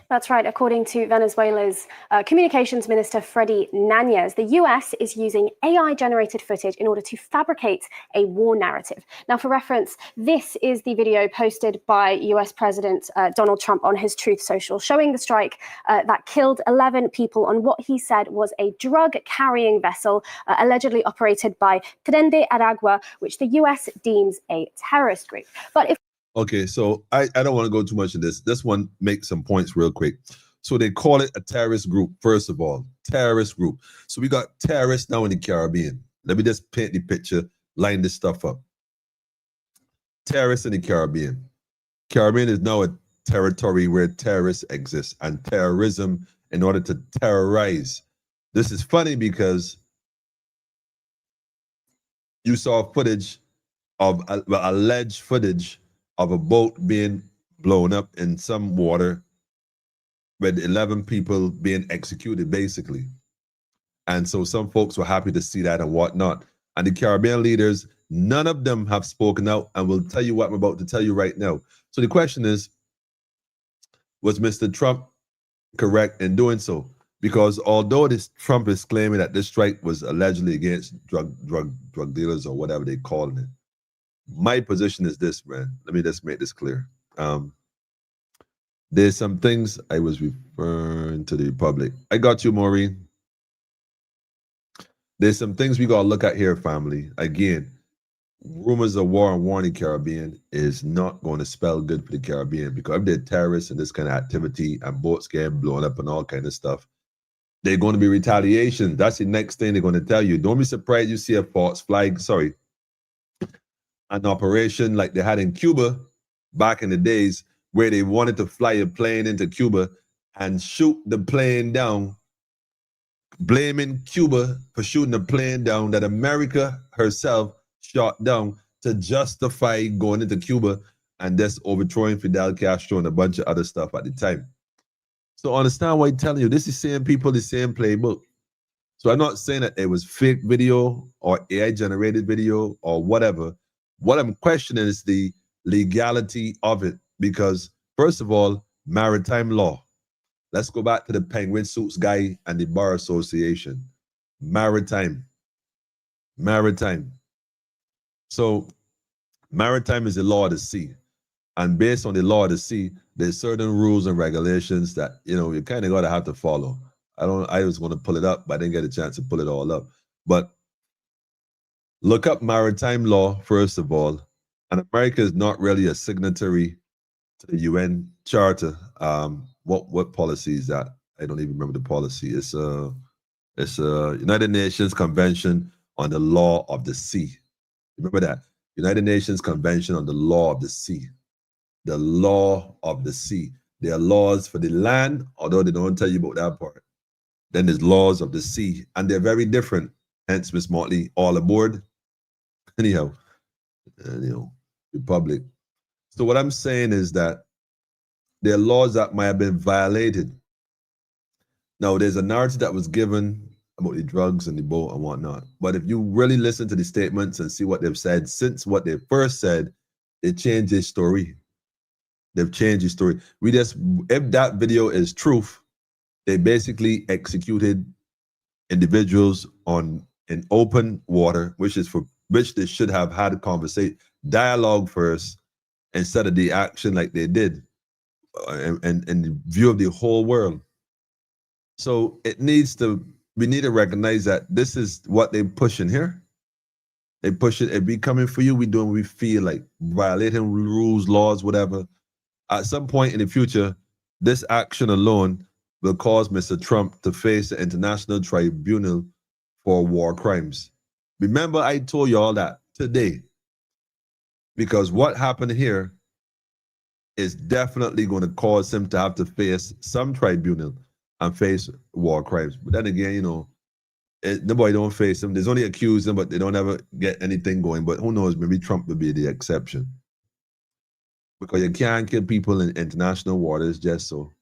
That's right. According to Venezuela's communications minister, Freddy Nanez, the US is using AI-generated footage in order to fabricate a war narrative. Now, for reference, this is the video posted by US President Donald Trump on his Truth Social, showing the strike that killed 11 people on what he said was a drug-carrying vessel allegedly operated by Tren de Aragua, which the US deems a terrorist group. But if Okay, so I don't want to go too much in this. This one makes some points real quick. So they call it a terrorist group, first of all, terrorist group. So we got terrorists now in the Caribbean. Let me just paint the picture, line this stuff up. Terrorists in the Caribbean. Caribbean is now a territory where terrorists exist and terrorism in order to terrorize. This is funny because you saw footage of alleged footage of a boat being blown up in some water with 11 people being executed, basically. And so some folks were happy to see that and whatnot. And the Caribbean leaders, none of them have spoken out and will tell you what I'm about to tell you right now. So the question is, was Mr. Trump correct in doing so? Because although Trump is claiming that this strike was allegedly against drug dealers or whatever they call it, my position is this, man. Let me just make this clear. There's some things I was referring to the Republic. I got you, Maureen. There's some things we got to look at here, family. Again, rumors of war and war in the Caribbean is not going to spell good for the Caribbean, because if they're terrorists and this kind of activity and boats getting blown up and all kind of stuff, they're going to be retaliation. That's the next thing they're going to tell you. Don't be surprised you see a false flag, an operation like they had in Cuba back in the days, where they wanted to fly a plane into Cuba and shoot the plane down, blaming Cuba for shooting the plane down that America herself shot down to justify going into Cuba and just overthrowing Fidel Castro and a bunch of other stuff at the time. So understand what I'm telling you. This is the same people, the same playbook. So I'm not saying that it was fake video or AI generated video or whatever. What I'm questioning is the legality of it, because first of all, maritime law. Let's go back to the penguin suits guy and the Bar Association. Maritime. So maritime is the law of the sea. And based on the law of the sea, there's certain rules and regulations that, you kind of got to have to follow. I was going to pull it up, but I didn't get a chance to pull it all up. But look up maritime law, first of all. And America is not really a signatory to the UN Charter. What policy is that? I don't even remember the policy. It's a United Nations Convention on the Law of the Sea. Remember that? United Nations Convention on the Law of the Sea. The law of the sea. There are laws for the land, although they don't tell you about that part. Then there's laws of the sea, and they're very different. Hence, Miss Motley, all aboard. Anyhow, Republic. So what I'm saying is that there are laws that might have been violated. Now, there's a narrative that was given about the drugs and the boat and whatnot. But if you really listen to the statements and see what they've said, since what they first said, they changed their story. They've changed the story. If that video is truth, they basically executed individuals in open water, which they should have had a conversation, dialogue first, instead of the action like they did, in view of the whole world. So we need to recognize that this is what they're pushing here. They push it. If we coming for you, we doing what we feel like, violating rules, laws, whatever. At some point in the future, this action alone will cause Mr. Trump to face the International Tribunal for War Crimes. Remember, I told you all that today, because what happened here is definitely going to cause him to have to face some tribunal and face war crimes. But then again, nobody don't face them. There's only accuse them, but they don't ever get anything going. But who knows, maybe Trump will be the exception. Because you can't kill people in international waters just so.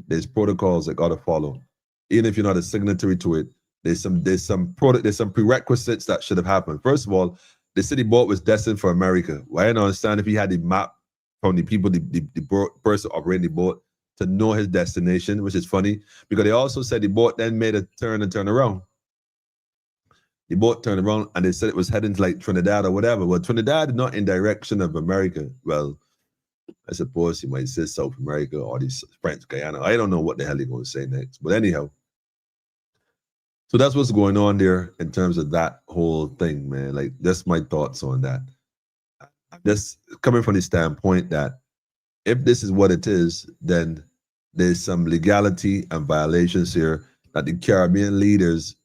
There's protocols that gotta follow. Even if you're not a signatory to it, there's some prerequisites that should have happened. First of all, the city boat was destined for America. Well, I don't understand if he had the map from the people, the person operating the boat, to know his destination, which is funny because they also said the boat then made a turn and turn around. The boat turned around and they said it was heading to like Trinidad or whatever. Well, Trinidad is not in direction of America. Well, I suppose he might say South America or the French Guyana. I don't know what the hell he's going to say next. But anyhow, so that's what's going on there in terms of that whole thing, man. Like, that's my thoughts on that. I'm just coming from the standpoint that if this is what it is, then there's some legality and violations here that the Caribbean leaders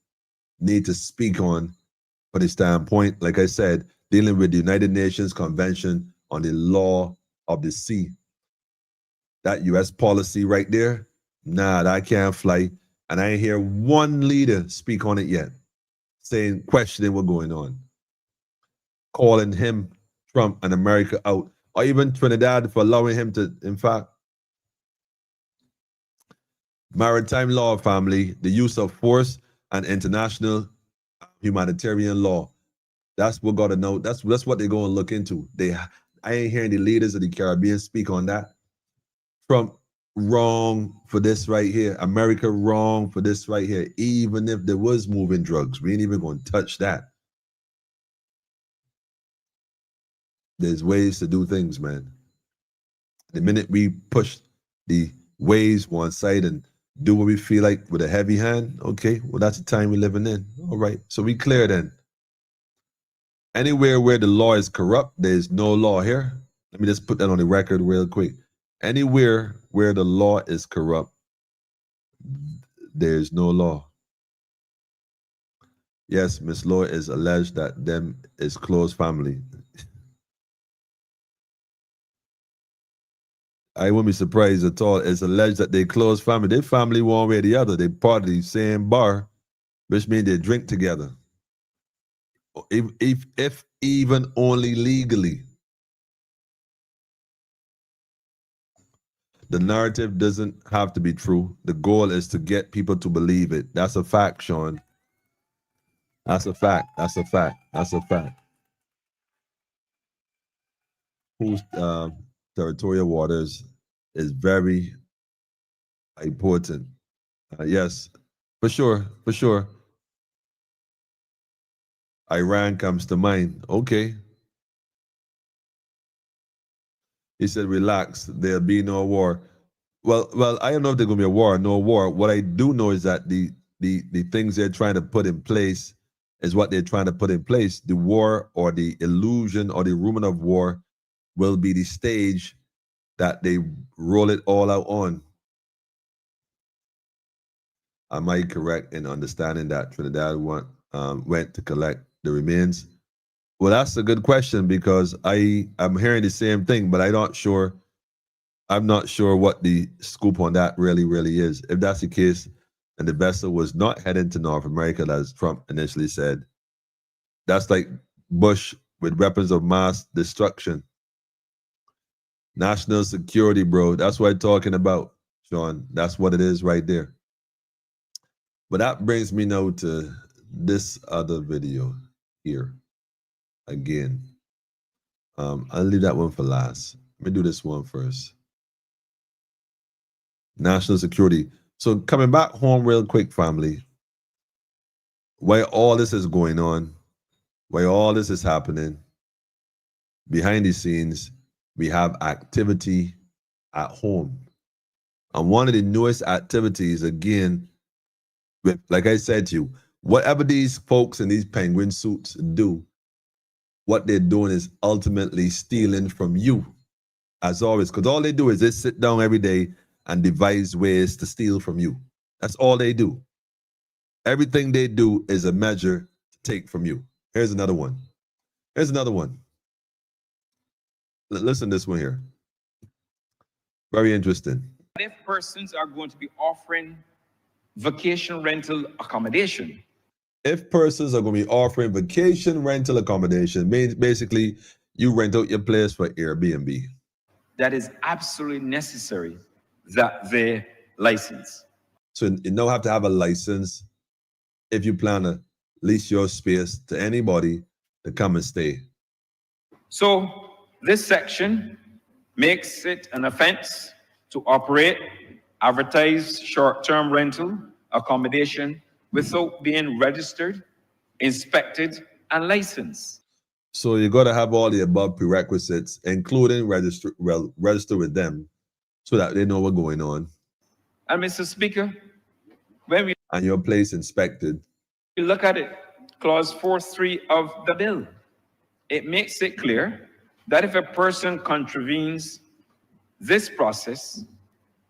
need to speak on for the standpoint, like I said, dealing with the United Nations Convention on the Law of the Sea. That U.S. policy right there, nah, that can't fly. And I ain't hear one leader speak on it yet, questioning what's going on, calling him, Trump, and America out, or even Trinidad for allowing him to, in fact, maritime law, family, the use of force, and international humanitarian law. That's what got to know. That's what they're going to look into. I ain't hearing the leaders of the Caribbean speak on that. Trump wrong for this right here. America wrong for this right here. Even if there was moving drugs, we ain't even going to touch that. There's ways to do things, man. The minute we push the ways one side and do what we feel like with a heavy hand, okay, well, that's the time we're living in. All right, so we clear then. Anywhere where the law is corrupt, there's no law here. Let me just put that on the record real quick. Anywhere where the law is corrupt, there's no law. Yes, Miss Law is alleged that them is close family. I wouldn't be surprised at all. It's alleged that they close family. They family one way or the other. They part of the same bar, which means they drink together. If even only legally. The narrative doesn't have to be true. The goal is to get people to believe it. That's a fact, Sean. That's a fact. That's a fact. That's a fact. Whose territorial waters is very important. Yes, for sure, for sure. Iran comes to mind. Okay. He said, relax, there'll be no war. Well, I don't know if there's gonna be a war or no war. What I do know is that the things they're trying to put in place is what they're trying to put in place. The war or the illusion or the rumor of war will be the stage that they roll it all out on. Am I correct in understanding that Trinidad went to collect the remains? Well, that's a good question because I'm hearing the same thing, but I'm not sure what the scoop on that really is. If that's the case, and the vessel was not heading to North America, as Trump initially said, that's like Bush with weapons of mass destruction. National security, bro. That's what I'm talking about, Sean. That's what it is right there. But that brings me now to this other video here. Again, I'll leave that one for last. Let me do this one first. National security. So coming back home real quick, family. While all this is going on, while all this is happening, behind the scenes, we have activity at home. And one of the newest activities, again, like I said to you, whatever these folks in these penguin suits do, what they're doing is ultimately stealing from you, as always, because all they do is they sit down every day and devise ways to steal from you. That's all they do. Everything they do is a measure to take from you. Here's another one. Here's another one. Listen to this one here. Very interesting. If persons are going to be offering vacation rental accommodation. If persons are going to be offering vacation rental accommodation, means basically you rent out your place for Airbnb. That is absolutely necessary that they license. So you don't have to have a license if you plan to lease your space to anybody to come and stay. So this section makes it an offense to operate, advertise short-term rental accommodation without being registered, inspected, and licensed. So you got to have all the above prerequisites, including register with them so that they know what's going on. And Mr. Speaker, when we and your place inspected. Look at it, clause 4.3 of the bill. It makes it clear that if a person contravenes this process,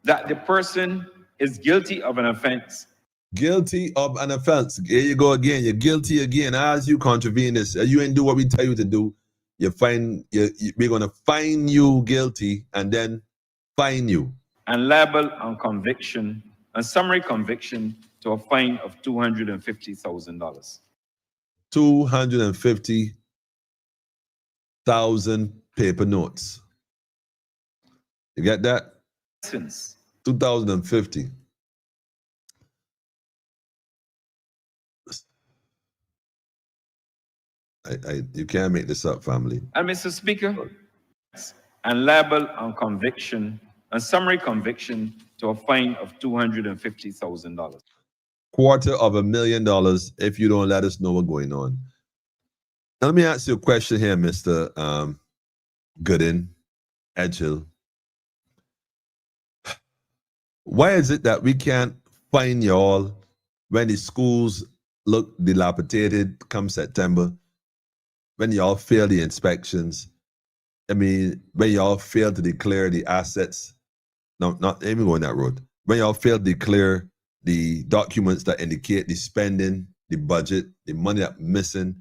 that the person is guilty of an offense. Guilty of an offense. Here you go again. You're guilty again. As you contravene this, you ain't do what we tell you to do. We're gonna find you guilty and then fine you. And liable on conviction, and summary conviction to a fine of $250,000. 250,000 paper notes. You get that? Since 2050. You can't make this up, family. And Mr. Speaker, and liable on conviction, and summary conviction to a fine of $250,000. $250,000 if you don't let us know what's going on. Now, let me ask you a question here, Mr. Gooden, Edgehill. Why is it that we can't find y'all when the schools look dilapidated come September, when y'all fail the inspections? I mean, when y'all fail to declare the assets, no, not even going that road. When y'all fail to declare the documents that indicate the spending, the budget, the money that's missing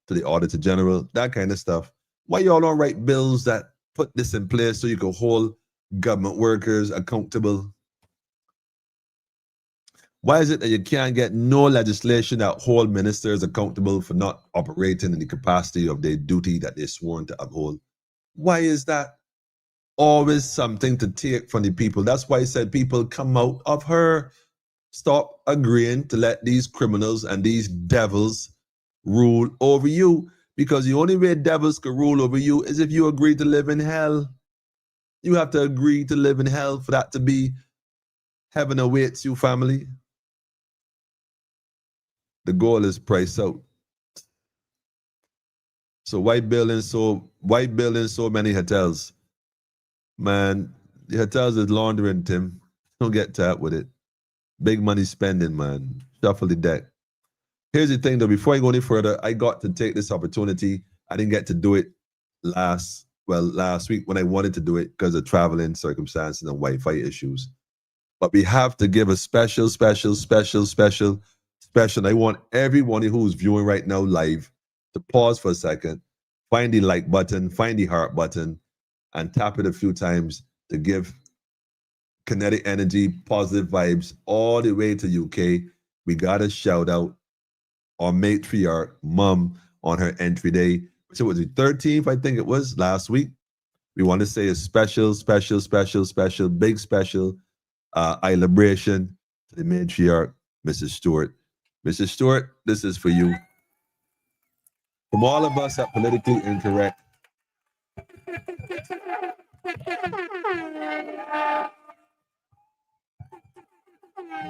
to the Auditor General, that kind of stuff. Why y'all don't write bills that put this in place so you can hold government workers accountable? Why is it that you can't get no legislation that hold ministers accountable for not operating in the capacity of their duty that they're sworn to uphold? Why is that always something to take from the people? That's why I said people come out of her. Stop agreeing to let these criminals and these devils rule over you, because the only way devils can rule over you is if you agree to live in hell. You have to agree to live in hell for that to be heaven awaits you, family. The goal is price out. So why building so many hotels? Man, the hotels is laundering, Tim. Don't get tapped with it. Big money spending, man. Shuffle the deck. Here's the thing though, before I go any further, I got to take this opportunity. I didn't get to do it last week when I wanted to do it because of traveling circumstances and Wi-Fi issues. But we have to give a special. I want everyone who's viewing right now live to pause for a second, find the like button, find the heart button, and tap it a few times to give kinetic energy, positive vibes all the way to UK. We got to shout out our matriarch mom on her entry day. So it was the 13th, I think it was, last week. We want to say a special, big special celebration to the matriarch, Mrs. Stewart. Mrs. Stewart, this is for you. From all of us at Politically Incorrect,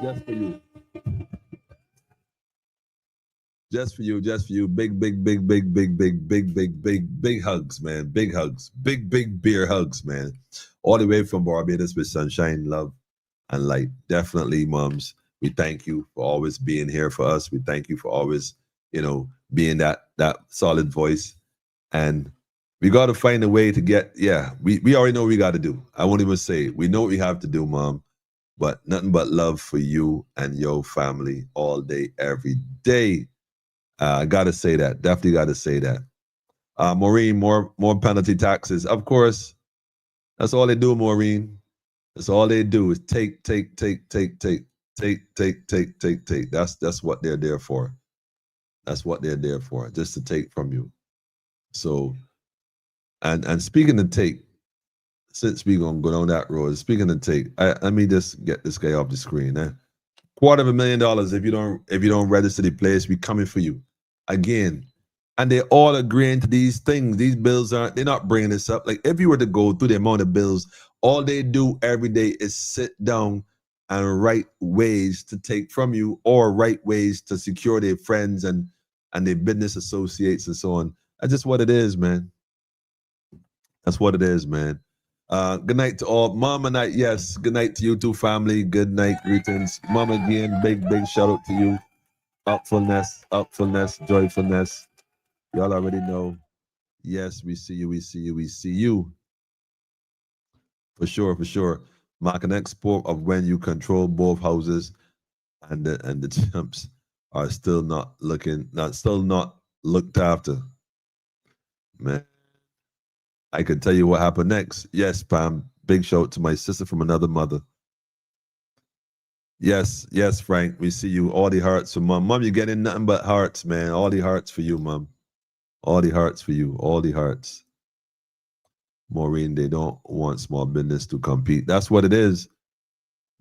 just for you. Just for you. Big hugs, man. Big hugs. Big beer hugs, man. All the way from Barbados with sunshine, love, and light. Definitely, moms. We thank you for always being here for us. We thank you for always, being that solid voice. And we got to find a way to get, we already know what we got to do. I won't even say it. We know what we have to do, Mom. But nothing but love for you and your family all day, every day. I got to say that. Definitely got to say that. Maureen, more penalty taxes. Of course, that's all they do, Maureen. That's all they do is take. That's what they're there for. That's what they're there for, just to take from you. So, and speaking of take, since we're gonna go down that road, speaking of take, let me just get this guy off the screen. $250,000 if you don't register the place, we coming for you again. And they all agreeing to these things. These bills they're not bringing this up. Like if you were to go through the amount of bills, all they do every day is sit down and write ways to take from you or write ways to secure their friends and their business associates and so on. That's just what it is, man. That's what it is, man. Good night to all. Mama night, yes. Good night to you too, family. Good night, greetings. Mama, again, big shout out to you. Upfulness, joyfulness. Y'all already know. Yes, we see you. For sure. mark an export of when you control both houses and the champs are still not looked after. Man, I can tell you what happened next. Yes, Pam. Big shout to my sister from another mother. Yes, Frank. We see you. All the hearts for mom. Mom, you're getting nothing but hearts, man. All the hearts for you, mom. All the hearts for you. All the hearts. Maureen, they don't want small business to compete. That's what it is.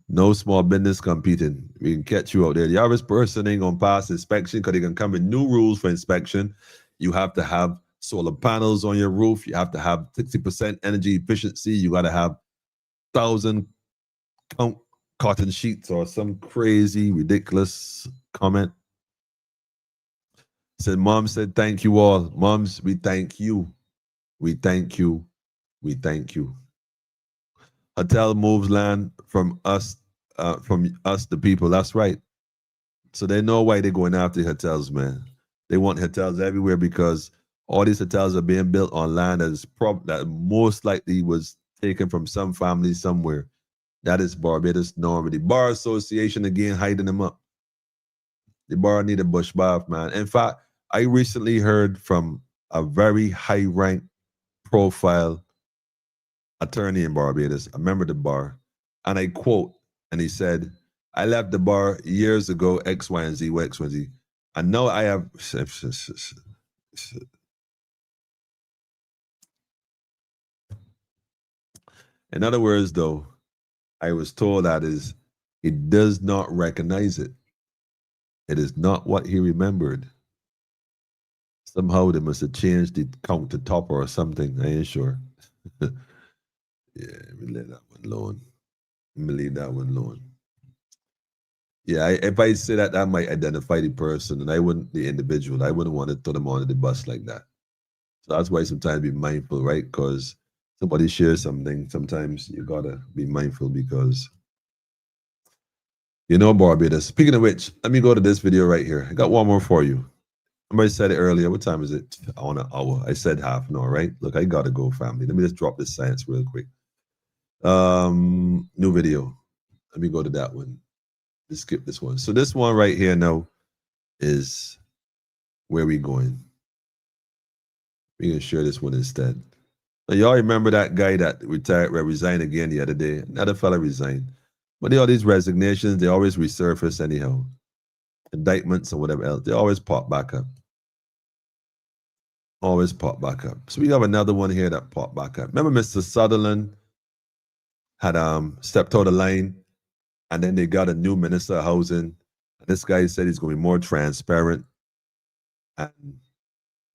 No small business competing. We can catch you out there. The average person ain't gonna pass inspection because they can come with new rules for inspection. You have to have solar panels on your roof. You have to have 60% energy efficiency. You got to have 1,000 count cotton sheets or some crazy, ridiculous comment. Said, Mom said, thank you all. Moms, we thank you. We thank you. We thank you. Hotel moves land from us, the people. That's right. So they know why they're going after hotels, man. They want hotels everywhere because all these hotels are being built on land that most likely was taken from some family somewhere. That is Barbados Normandy. Bar Association again hiding them up. The bar need a bush bath, man. In fact, I recently heard from a very high rank profile attorney in Barbados, a member of the bar, and I quote, and he said, I left the bar years ago, X, Y, and Z, X, Y, and Z. And now I have... In other words, though, I was told that he does not recognize it. It is not what he remembered. Somehow they must have changed the count to top or something. I ain't sure. Yeah, we let that one alone. Me leave that one alone. Yeah, if I say that, that might identify the person, and I wouldn't the individual. I wouldn't want to throw them under the bus like that. So that's why sometimes be mindful, right? Because somebody shares something, sometimes you gotta be mindful because you know Barbados. Speaking of which, let me go to this video right here. I got one more for you. Somebody said it earlier. What time is it? On an hour. I said half an hour, right? Look, I gotta go, family. Let me just drop this science real quick. New video. Let me go to that one. Let's skip this one. So this one right here now is where we going. We can share this one instead. Now, y'all remember that guy that resigned again the other day? Another fella resigned. But all these resignations, they always resurface anyhow. Indictments or whatever else, they always pop back up. Always pop back up. So we have another one here that popped back up. Remember Mr. Sutherland had stepped out of line, and then they got a new minister of housing. And this guy said he's going to be more transparent and,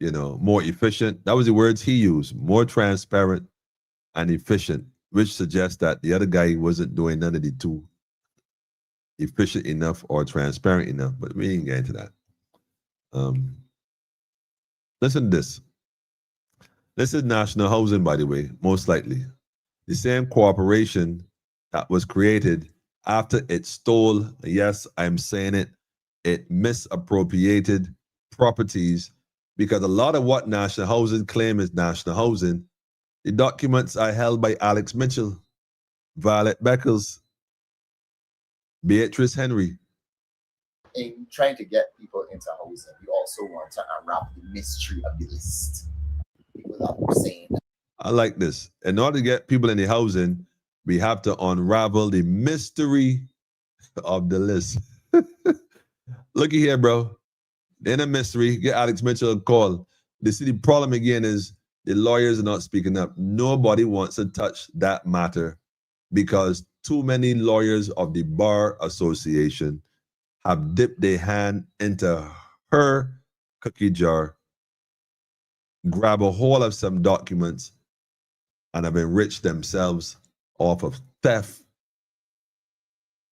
you know, more efficient. That was the words he used, more transparent and efficient, which suggests that the other guy wasn't doing none of the two, efficient enough or transparent enough, but we didn't get into that. Listen to this. This is national housing, by the way, most likely. The same corporation that was created after it stole, yes, I'm saying it, it misappropriated properties, because a lot of what national housing claim is national housing, the documents are held by Alex Mitchell, Violet Beckles, Beatrice Henry. In trying to get people into housing, we also want to unwrap the mystery of the list. People that were saying that. I like this. In order to get people in the housing, we have to unravel the mystery of the list. Looky here, bro. In a mystery, get Alex Mitchell a call. The problem again is the lawyers are not speaking up. Nobody wants to touch that matter because too many lawyers of the Bar Association have dipped their hand into her cookie jar, grab a hold of some documents, and have enriched themselves off of theft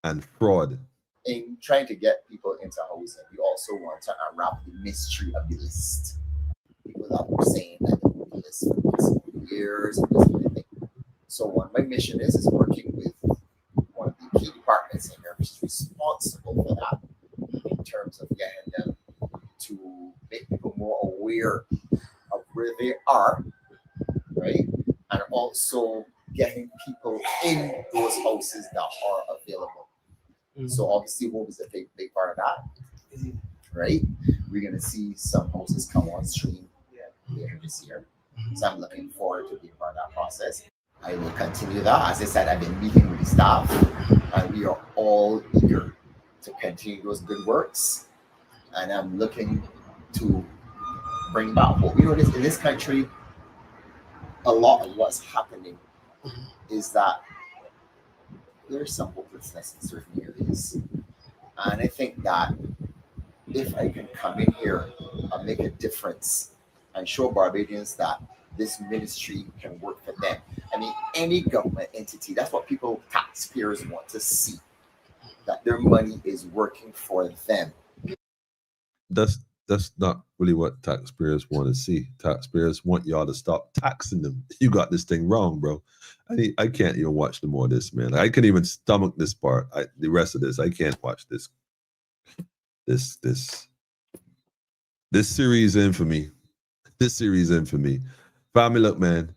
and fraud. In trying to get people into housing, we also want to unwrap the mystery of the list. People that were saying that the list for years and this kind of thing. So what my mission is working with one of the key departments in here, which is responsible for that, in terms of getting them to make people more aware of where they are, right? And also getting people in those houses that are available. So obviously home is a big part of that, right? We're gonna see some houses come on stream later this year. So I'm looking forward to being part of that process. I will continue that. As I said, I've been meeting with the staff, and we are all eager to continue those good works. And I'm looking to bring about hope. You know, in this country, a lot of what's happening is that there's some hopelessness in certain areas. And I think that if I can come in here and make a difference and show Barbadians that this ministry can work for them. I mean, any government entity, that's what people, taxpayers, want to see, that their money is working for them. That's not really what taxpayers want to see. Taxpayers want y'all to stop taxing them. You got this thing wrong, bro. I can't even watch no more of this, man. I can't even stomach this part. The rest of this, I can't watch this. This series in for me. This series in for me. Family, look, man.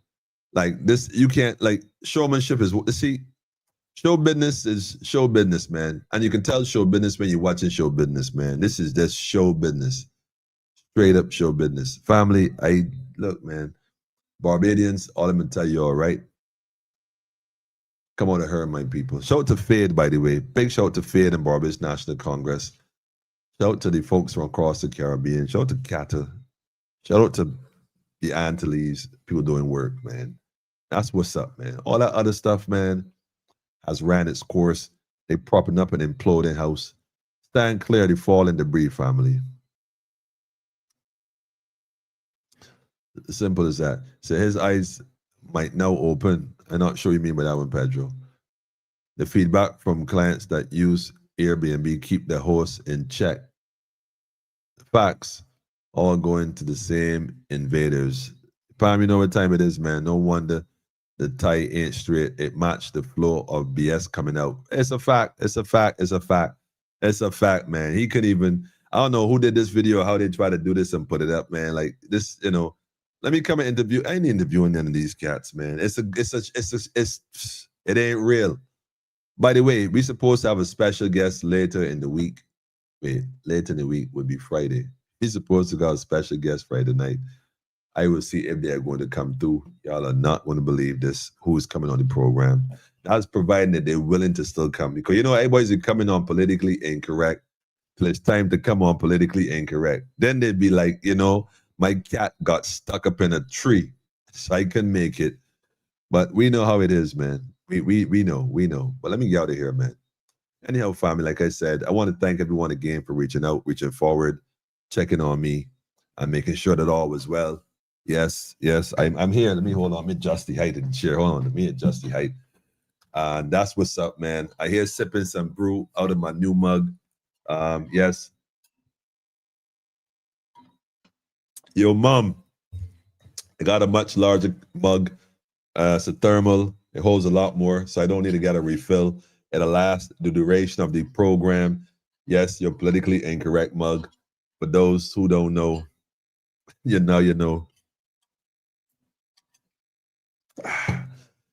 Like this, you can't, like, showmanship is, see, show business is show business, man. And you can tell show business when you're watching show business, man. This is just show business. Straight up show business. Family, look, man. Barbadians, all I'm gonna tell you, all right. Come on to her, my people. Shout out to Fade, by the way. Big shout out to Fade and Barbados National Congress. Shout out to the folks from across the Caribbean. Shout out to Cata. Shout out to the Antilles, people doing work, man. That's what's up, man. All that other stuff, man, has ran its course. They propping up an imploding house. Stand clear of the falling debris, family. Simple as that. So his eyes might now open. I'm not sure you mean by that one, Pedro. The feedback from clients that use Airbnb keep their hosts in check. Facts all going to the same invaders. Pam, you know what time it is, man. No wonder the tie ain't straight. It matched the flow of BS coming out. It's a fact. It's a fact. It's a fact. It's a fact, man. He couldn't even, I don't know who did this video, how they try to do this and put it up, man. Like this, you know, let me come and interview. I ain't interviewing none of these cats, man. It ain't real. By the way, we supposed to have a special guest later in the week. Wait, later in the week would be Friday. He's supposed to have a special guest Friday night. I will see if they're going to come through. Y'all are not going to believe this. Who is coming on the program? That's providing that they're willing to still come. Because, you know, everybody's coming on politically incorrect. So it's time to come on politically incorrect. Then they'd be like, you know, my cat got stuck up in a tree, so I couldn't make it. But we know how it is, man. We know. But let me get out of here, man. Anyhow, family, like I said, I want to thank everyone again for reaching out, reaching forward, checking on me, and making sure that all was well. Yes, I'm here. Let me hold on. Let me adjust the height of the chair. Hold on. Let me adjust the height. And that's what's up, man. I hear sipping some brew out of my new mug. Yes. Yo, Mom, I got a much larger mug. It's a thermal. It holds a lot more, so I don't need to get a refill. It'll last the duration of the program. Yes, your politically incorrect mug. For those who don't know, you know.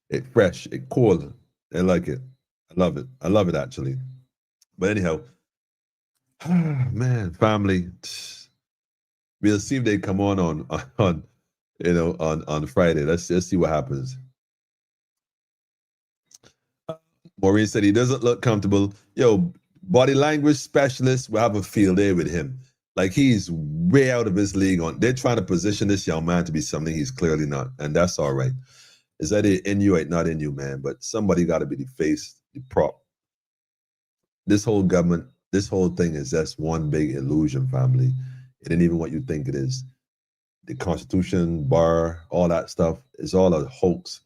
It's fresh, it's cold. I like it. I love it. I love it, actually. But anyhow, man, family. We'll see if they come on Friday. Let's just see what happens. Maureen said he doesn't look comfortable. Yo, body language specialist will have a field day with him. Like, he's way out of his league. They're trying to position this young man to be something he's clearly not, and that's all right. Is that it in you, ain't not in you, man? But somebody got to be the face, the prop. This whole government, this whole thing is just one big illusion, family. It ain't even what you think it is. The Constitution, bar, all that stuff is all a hoax.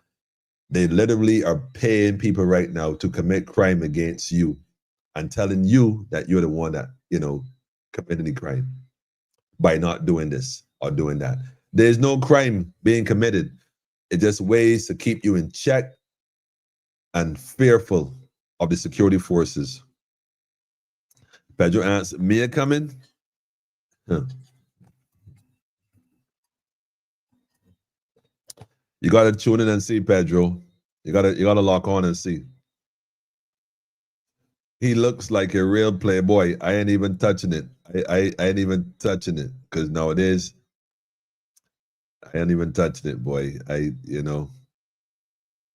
They literally are paying people right now to commit crime against you and telling you that you're the one that, you know, committed the crime by not doing this or doing that. There's no crime being committed. It's just ways to keep you in check and fearful of the security forces. Pedro answered, Mia coming? Huh. You got to tune in and see, Pedro. You gotta lock on and see. He looks like a real playboy. I ain't even touching it. I ain't even touching it because nowadays I ain't even touching it, boy. I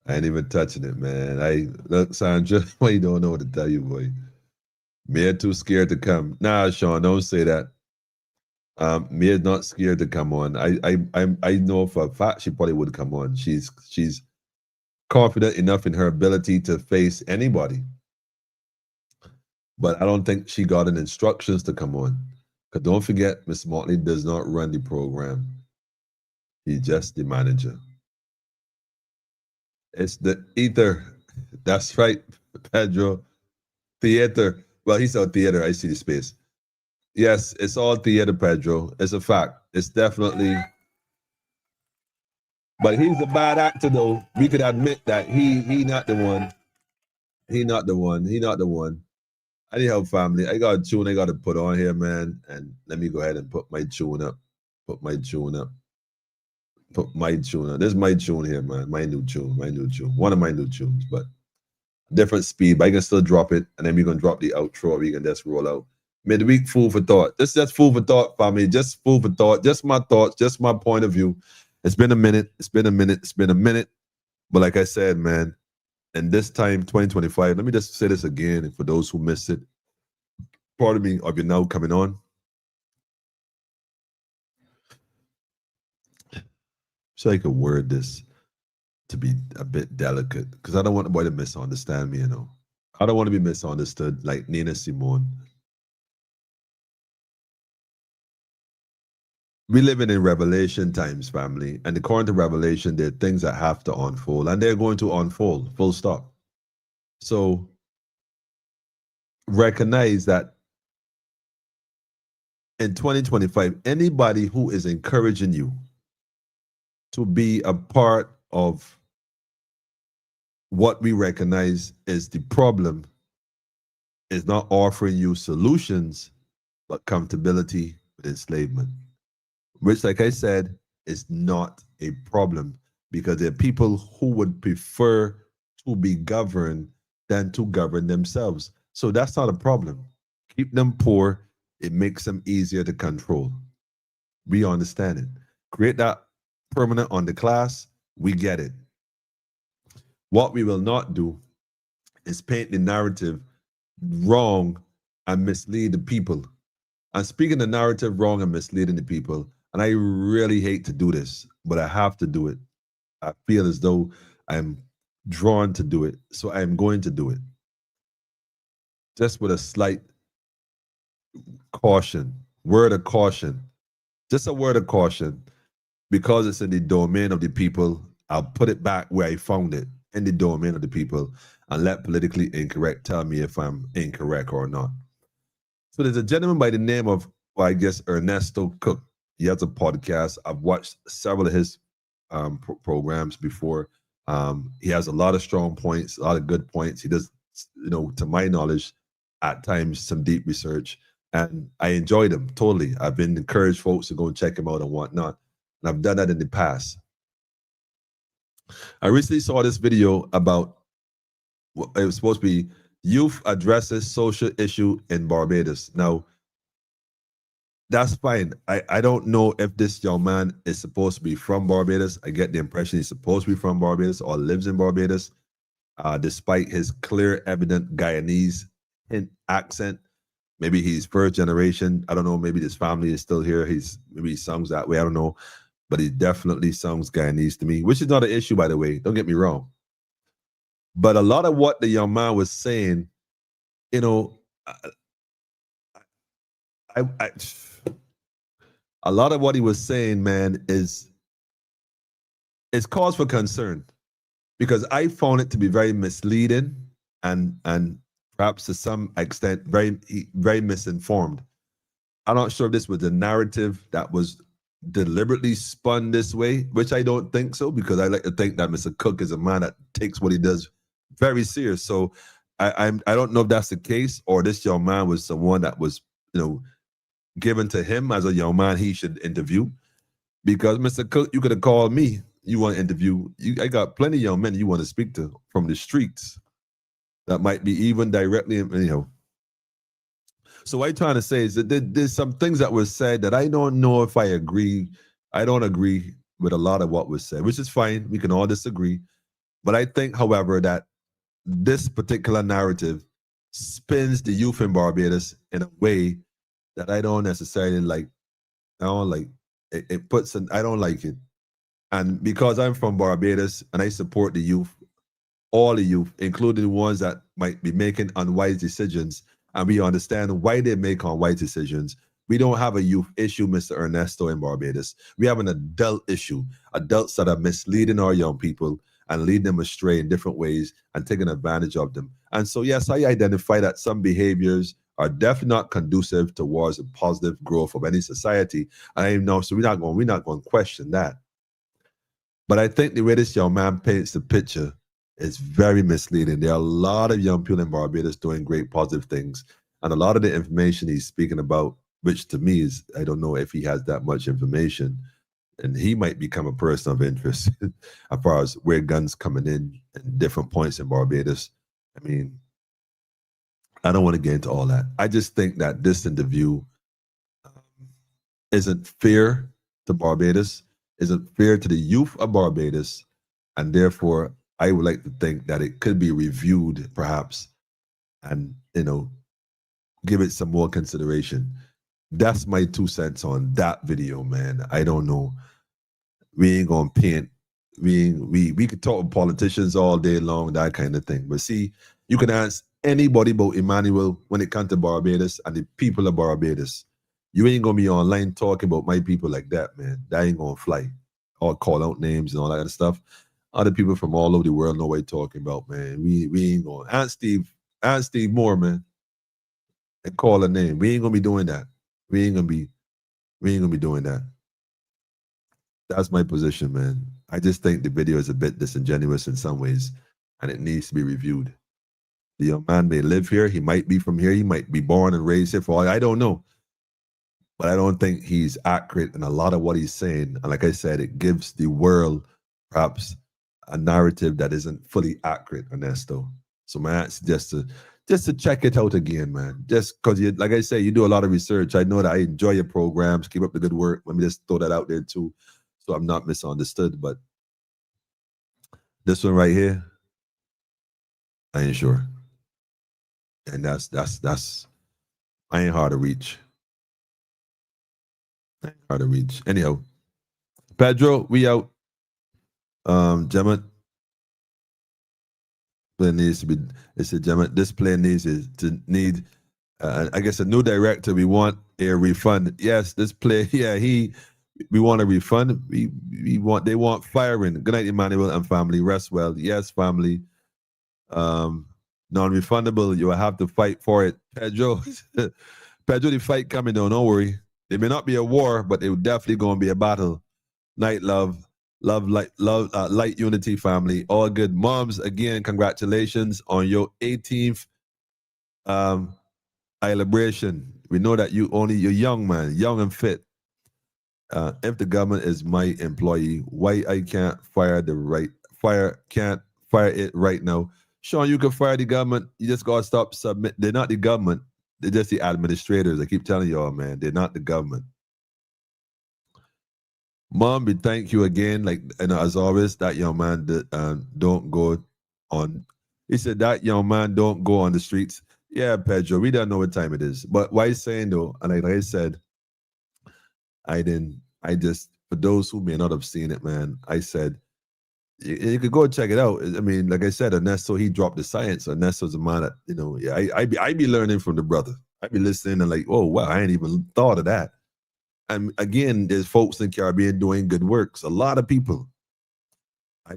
ain't even touching it, man. Look, Sandra, why you don't know what to tell you, boy? Mia too scared to come. Nah, Sean, don't say that. Mia's not scared to come on. I know for a fact she probably would come on. She's confident enough in her ability to face anybody. But I don't think she got an instructions to come on. Because don't forget, Miss Motley does not run the program. He's just the manager. It's the ether. That's right, Pedro. Theater. Well, he said theater. I see the space. Yes, it's all theater, Pedro. It's a fact. It's definitely. But he's a bad actor, though. We could admit that he not the one. He not the one. He not the one. Anyhow, family, I got a tune I got to put on here, man. And let me go ahead and put my tune up. Put my tune up. This is my tune here, man. My new tune. One of my new tunes, but different speed. But I can still drop it. And then we're going to drop the outro. We can just roll out. Midweek food for thought. This is just food for thought, family. Just food for thought. Just my thoughts. Just my point of view. It's been a minute. But like I said, man, and this time, 2025, let me just say this again. And for those who missed it, pardon me, or you're now coming on. So I could word this to be a bit delicate because I don't want nobody to misunderstand me, I don't want to be misunderstood like Nina Simone. We live in Revelation times, family, and according to Revelation, there are things that have to unfold, and they're going to unfold, full stop. So recognize that in 2025, anybody who is encouraging you to be a part of what we recognize is the problem is not offering you solutions, but comfortability with enslavement. Which, like I said, is not a problem because there are people who would prefer to be governed than to govern themselves. So that's not a problem. Keep them poor. It makes them easier to control. We understand it. Create that permanent underclass. We get it. What we will not do is paint the narrative wrong and mislead the people. I'm speaking the narrative wrong and misleading the people. And I really hate to do this, but I have to do it. I feel as though I'm drawn to do it. So I'm going to do it. Just with a slight caution, word of caution. Just a word of caution. Because it's in the domain of the people, I'll put it back where I found it, in the domain of the people, and let politically incorrect tell me if I'm incorrect or not. So there's a gentleman by the name of, well, I guess, Ernesto Cook. He has a podcast. I've watched several of his programs before. He has a lot of strong points, a lot of good points. He does, to my knowledge, at times some deep research, and I enjoyed him totally. I've been encouraged folks to go and check him out and whatnot, and I've done that in the past. I recently saw this video about, it was supposed to be youth addresses social issue in Barbados. Now, that's fine. I don't know if this young man is supposed to be from Barbados. I get the impression he's supposed to be from Barbados or lives in Barbados, despite his clear, evident Guyanese accent. Maybe he's first generation. I don't know. Maybe his family is still here. Maybe he sounds that way. I don't know. But he definitely sounds Guyanese to me, which is not an issue, by the way. Don't get me wrong. But a lot of what the young man was saying, a lot of what he was saying, man, is cause for concern, because I found it to be very misleading and perhaps to some extent very, very misinformed. I'm not sure if this was a narrative that was deliberately spun this way, which I don't think so, because I like to think that Mr. Cook is a man that takes what he does very serious. So I don't know if that's the case, or this young man was someone that was, given to him as a young man he should interview. Because Mr. Cook, you could have called me you want to interview, I got plenty of young men you want to speak to from the streets that might be even directly, you know. So what I'm trying to say is that there's some things that were said that I don't know if I agree. I don't agree with a lot of what was said, which is fine. We can all disagree. But I think, however, that this particular narrative spins the youth in Barbados in a way that I don't necessarily like. I don't like it. I don't like it. And because I'm from Barbados and I support the youth, all the youth, including the ones that might be making unwise decisions, and we understand why they make unwise decisions. We don't have a youth issue, Mr. Ernesto, in Barbados. We have an adult issue, adults that are misleading our young people and leading them astray in different ways and taking advantage of them. And so, yes, I identify that some behaviors are definitely not conducive towards a positive growth of any society. And I know, so we're not going to question that. But I think the way this young man paints the picture is very misleading. There are a lot of young people in Barbados doing great positive things. And a lot of the information he's speaking about, which to me is, I don't know if he has that much information, and he might become a person of interest as far as where guns coming in at different points in Barbados. I mean, I don't want to get into all that. I just think that this interview isn't fair to Barbados, isn't fair to the youth of Barbados, and therefore I would like to think that it could be reviewed perhaps and, you know, give it some more consideration. That's my 2 cents on that video, man. I don't know. We ain't gonna paint. We could talk with politicians all day long, that kind of thing. But see, you can ask anybody about Emmanuel when it comes to Barbados and the people of Barbados. You ain't gonna be online talking about my people like that, man. That ain't gonna fly. Or call out names and all that kind of stuff. Other people from all over the world know what you're talking about, man. We ain't gonna ask Steve Moore, man, and call a name. We ain't gonna be doing that. We ain't gonna be doing that. That's my position, man. I just think the video is a bit disingenuous in some ways, and it needs to be reviewed. The young man may live here. He might be from here. He might be born and raised here. For all I don't know. But I don't think he's accurate in a lot of what he's saying. And like I said, it gives the world perhaps a narrative that isn't fully accurate, Ernesto. So man, just to check it out again, man. Just because you, like I say, you do a lot of research. I know that I enjoy your programs. Keep up the good work. Let me just throw that out there too, so I'm not misunderstood. But this one right here, I ain't sure. And that's I ain't hard to reach. Hard to reach. Anyhow, Pedro, we out. Gemma, play needs to be. It's a Gemma. This play needs to need. I guess a new director. We want a refund. Yes, this play. Yeah, we want a refund. They want firing. Good night, Emmanuel and family. Rest well. Yes, family. Non-refundable. You will have to fight for it, Pedro. Pedro, the fight coming though. Don't worry. There may not be a war, but it will definitely going to be a battle. Night, love, light unity, family. All good. Moms, again, congratulations on your 18th celebration. We know that you're young, man, young and fit. If the government is my employee, why I can't can't fire it right now? Sean, you can fire the government. You just gotta stop submit. They're not the government. They're just the administrators. I keep telling y'all, man, they're not the government. Mom, we thank you again. Like, and as always, that young man don't go on. He said that young man don't go on the streets. Yeah, Pedro, we don't know what time it is. But what he's saying though, and like I said, I just, for those who may not have seen it, man, I said, you could go check it out. I mean, like I said, Ernesto, he dropped the science. Ernesto's a man that, you know, I be learning from the brother. I be listening and like, oh, wow, I ain't even thought of that. And again, there's folks in the Caribbean doing good works. A lot of people. I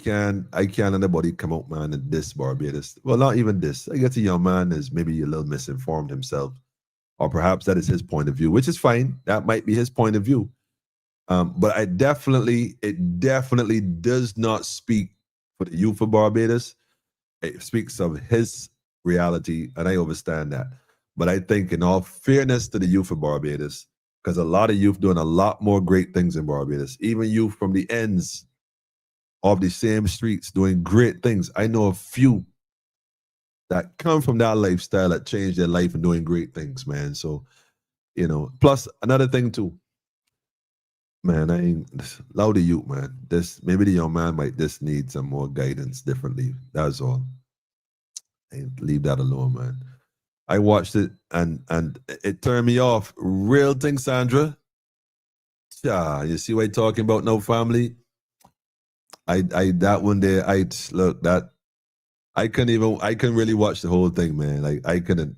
can't let anybody come out, man, and this Barbados. Well, not even this. I guess a young man is maybe a little misinformed himself. Or perhaps that is his point of view, which is fine. That might be his point of view. But it definitely does not speak for the youth of Barbados. It speaks of his reality, and I understand that. But I think in all fairness to the youth of Barbados, because a lot of youth doing a lot more great things in Barbados. Even youth from the ends of the same streets doing great things. I know a few that come from that lifestyle that changed their life and doing great things, man. So, you know, plus another thing too, man, I ain't loud to you, man. This maybe the young man might just need some more guidance differently. That's all. And leave that alone, man. I watched it and it turned me off. Real thing, Sandra. Yeah, you see what I'm talking about? No family. I that one day I look that I couldn't really watch the whole thing, man. Like I can't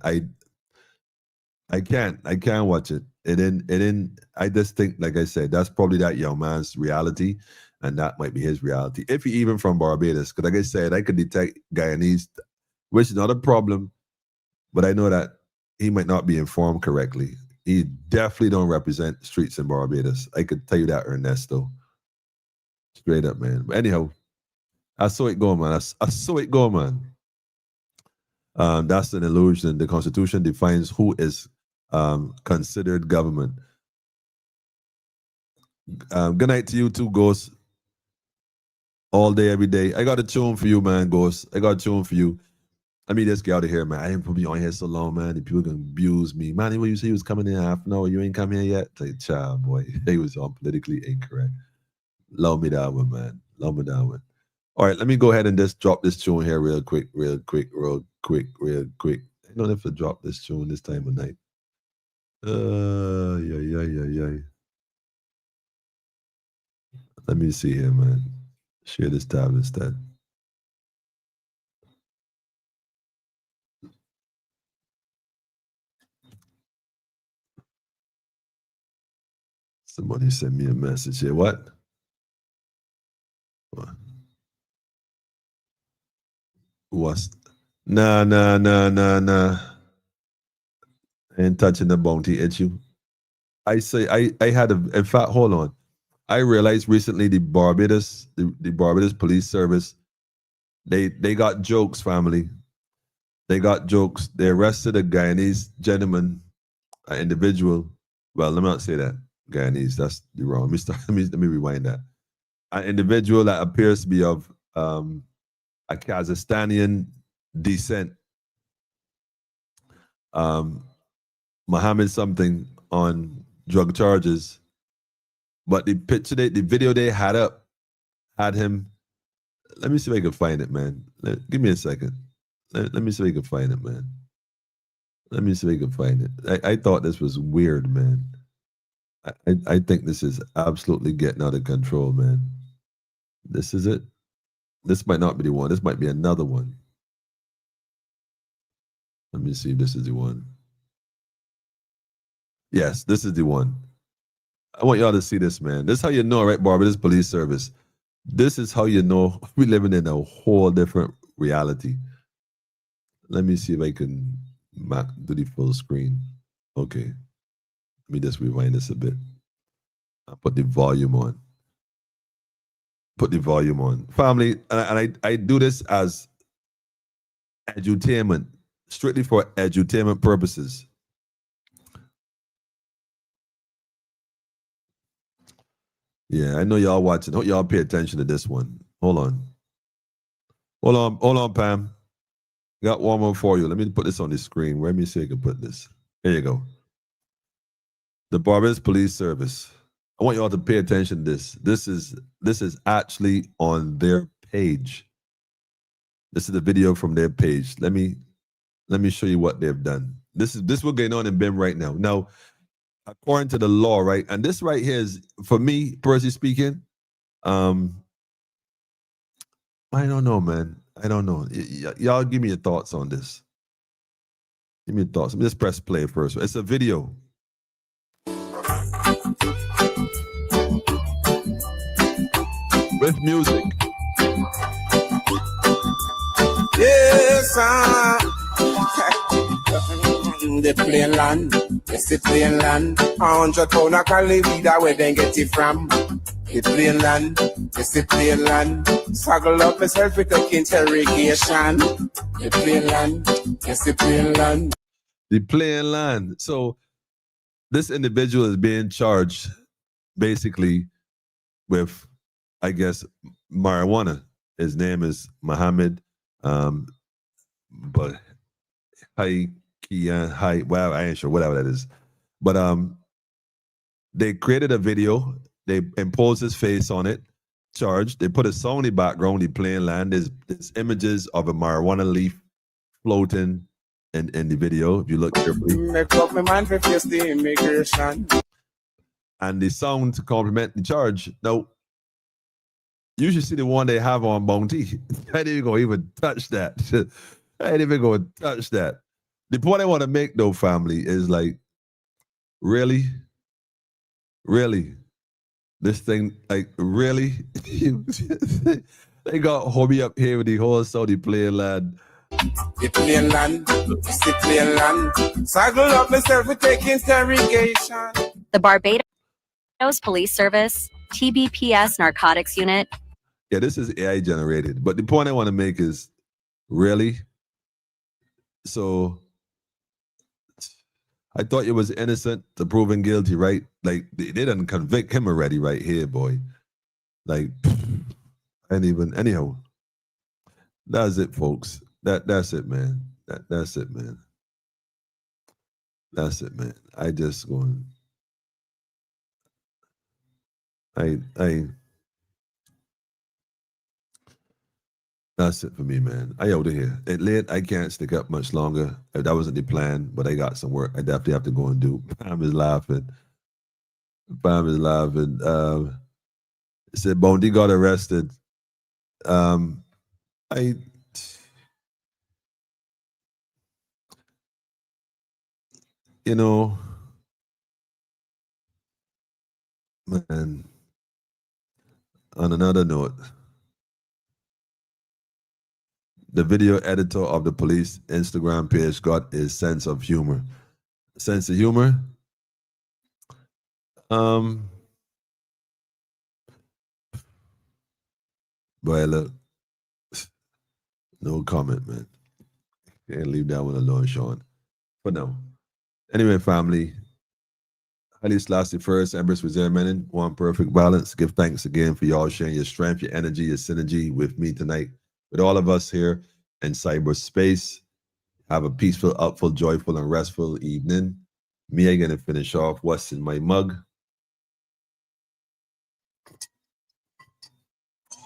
watch it. It didn't I just think, like I said, that's probably that young man's reality, and that might be his reality. If he even from Barbados, because like I said, I could detect Guyanese, which is not a problem, but I know that he might not be informed correctly. He definitely don't represent streets in Barbados. I could tell you that, Ernesto. Straight up, man. But anyhow, I saw it go, man. I saw it go, man. That's an illusion. The Constitution defines who is considered government. Good night to you too, Ghost. All day, every day. I got a tune for you, man, Ghost. I got a tune for you. Let me just get out of here, man. I ain't gonna be on here so long, man. The people gonna abuse me. Man, when you say he was coming in half an hour, you ain't come here yet? Like, child, boy. He was on politically incorrect. Love me that one, man. Love me that one. All right, let me go ahead and just drop this tune here real quick. I don't have to drop this tune this time of night. Yeah. Let me see here, man. Share this tab instead. Somebody sent me a message here. What? What's nah. Ain't touching the bounty issue. I say I had in fact, hold on. I realized recently the Barbados police service, they got jokes, family. They got jokes. They arrested a Guyanese gentleman, an individual. Well, let me not say that. Guyanese, that's wrong. Let me rewind that. An individual that appears to be of a Kazakhstanian descent. Mohammed something on drug charges. But the video they had up had him. Let me see if I can find it, man. Give me a second. Let me see if I can find it, man. Let me see if I can find it. I thought this was weird, man. I think this is absolutely getting out of control, man. This is it. This might not be the one. This might be another one. Let me see if this is the one. Yes, this is the one. I want y'all to see this, man. This is how you know, right, Barbados Police Service. This is how you know we're living in a whole different reality. Let me see if I can do the full screen. Okay. Let me just rewind this a bit. I'll put the volume on. Put the volume on. Family, and I do this as edutainment, strictly for edutainment purposes. Yeah, I know y'all watching. Hope y'all pay attention to this one. Hold on, Pam. Got one more for you. Let me put this on the screen. Let me see if I can put this. There you go. The Barbados Police Service. I want y'all to pay attention to this. This is actually on their page. This is the video from their page. Let me show you what they've done. This is what's going on in BIM right now. Now, according to the law, right? And this right here is, for me, personally speaking, I don't know, man. I don't know. Y'all give me your thoughts on this. Give me your thoughts. Let me just press play first. It's a video. With music. Yes, the plain land, it's the plain land. 100 pound of cali weed, where they get it from. The plain land, it's the plain land. Saggle up yourself with a interrogation. The plain land, it's the plain land. The plain land. So this individual is being charged basically with, I guess, marijuana. His name is Muhammad, but well, I ain't sure, whatever that is. But they created a video. They imposed his face on it, charged. They put a song in the background, he playing land. There's images of a marijuana leaf floating in the video, if you look carefully. Make up my mind for face the immigration. And the sound to complement the charge. Now, you should see the one they have on Bounty. I ain't even gonna even touch that. I ain't even gonna touch that. The point I want to make, though, family, is like, really? This thing, like, really? They got Hobie up here with the whole Saudi playing land. The plain land, it's the plain land. Saggle up myself with take interrogation. The Barbados Police Service, TBPS Narcotics Unit. Yeah, this is AI generated. But the point I want to make is, really? So, I thought you was innocent to proven guilty, right? Like, they didn't convict him already right here, boy. Like, and even, anyhow. That's it, folks. That's it, man. That's it, man. That's it, man. I just going. That's it for me, man. I out of here. It late. I can't stick up much longer. That wasn't the plan, but I got some work I definitely have to go and do. Pam is laughing. It said Bondi got arrested. You know, man, on another note, the video editor of the police Instagram page got his sense of humor. Sense of humor? Boy, look, no comment, man. Can't leave that one alone, Sean. But no. Anyway, family, Haile Selassie first, Empress Reserve one perfect balance. Give thanks again for y'all sharing your strength, your energy, your synergy with me tonight, with all of us here in cyberspace. Have a peaceful, upful, joyful, and restful evening. Me, I'm going to finish off what's in my mug.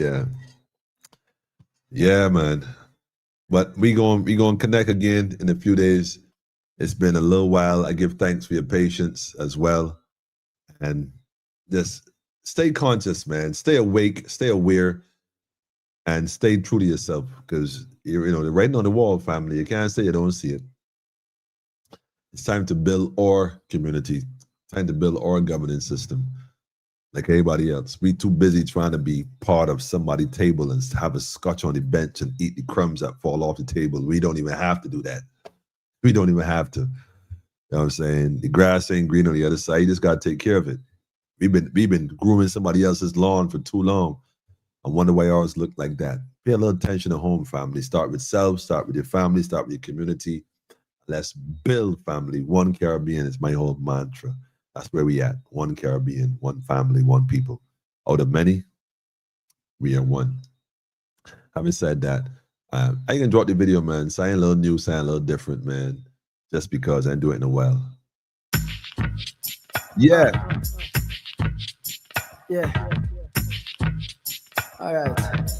Yeah, man. But we going to connect again in a few days. It's been a little while. I give thanks for your patience as well. And just stay conscious, man. Stay awake, stay aware, and stay true to yourself. Because, you know, the writing on the wall, family, you can't say you don't see it. It's time to build our community. Time to build our governance system. Like everybody else. We too busy trying to be part of somebody's table and have a scotch on the bench and eat the crumbs that fall off the table. We don't even have to do that. We don't even have to. You know what I'm saying? The grass ain't green on the other side. You just got to take care of it. We've been grooming somebody else's lawn for too long. I wonder why ours look like that. Pay a little attention at home, family. Start with self, start with your family, start with your community. Let's build family. One Caribbean is my whole mantra. That's where we at. One Caribbean, one family, one people. Out of many, we are one. Having said that, I can drop the video, man. Sound a little new, sound a little different, man. Just because I didn't do it in a while. Yeah. All right.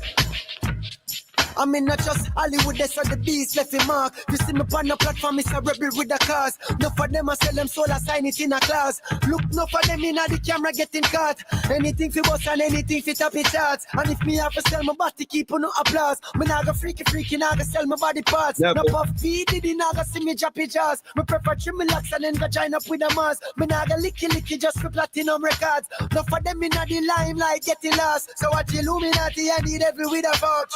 I mean, not just Hollywood, that's the beast left in mark. You see me on the platform, it's a rebel with the cars. Enough of them, I sell them soul, I sign it in a class. Look, enough of them in the camera getting caught. Anything for boss and anything for top it charts. And if me have to sell my body, keep on no applause. Me naga freaky, naga sell my body parts. No puff feed, naga see me drop it jazz. Me prefer trim relax and then go join up with the mass. Me naga licky just for platinum records. Enough of them in the limelight getting lost. So watch Illuminati, I need every with a vouch.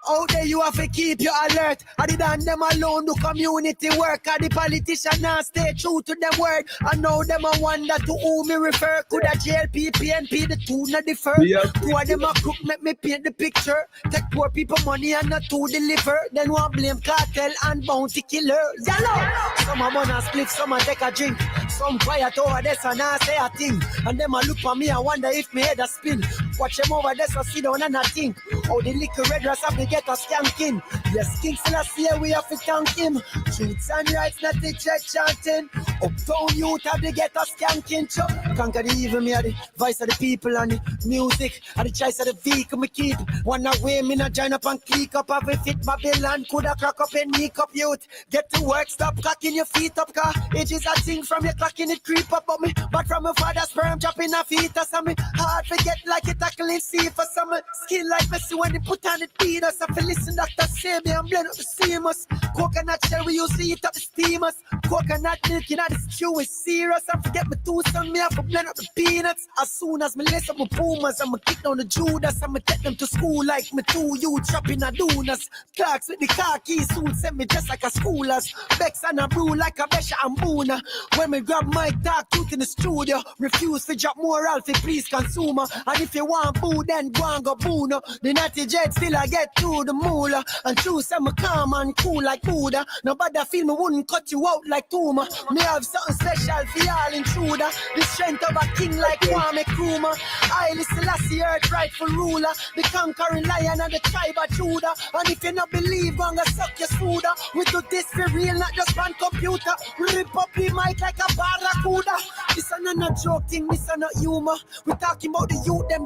Out there you have to keep your alert. I did on them alone do community work. And the politician now stay true to them word. I know them I wonder to who me refer. Could a JLP, PNP, the two not differ. Who are them a crook make me paint the picture. Take poor people money and not to deliver. Then one blame cartel and bounty killer. Yellow. Some a wanna split, some a take a drink. some quiet over there, so now say a thing. And them a look at me, I wonder if me head a spin. Watch them over there, so sit down and I think. Oh, the little red rats have to get a skanking. Yes, King Selassie, we have to thank him. Truths and rights, not the church chanting. Uptown youth have to get a skanking. Conquer the evil, me are the voice of the people and the music. And the choice of the vehicle me keep. One away, me not join up and click up. Have a fit Babylon, coulda crack up and make up youth. Get to work, stop cocking your feet up, car. It is a thing from your clocking it creep up on me. But from my father's sperm dropping a feet or something. Hard forget like it tackling see for some skin like Messi when they put on the beaters. I feel listen doctor say me and blend up the seamers. Coconut shell we use to eat up the steamers. Coconut milk in the stew is serious. I forget my two son me have to blend up the peanuts. As soon as me lace up my pumas, I'ma kick down the Judas. I'ma take them to school like me two youth trapping a donuts. Clerks with the car keys soon send me just like a schoolers. Bex and a brew like a Besha and Boona. When me grab my dark tooth in the studio, refuse to drop moral for please consumer. And if you want boo, then go and go boono. The natty jet still I get to the moolah. And choose some calm and cool like Buddha. Nobody feel me wouldn't cut you out like Tuma. Me have something special for y'all intruder. The strength of a king like Kwame Nkrumah. I listen Selassie, earth rightful ruler. The conquering lion of the tribe of Judah. And if you not believe, go and suck your soda. We do this for real, not just on computer. Rip up the mic like a barracuda. This is not a joke thing, this is not humor. We talking about the youth them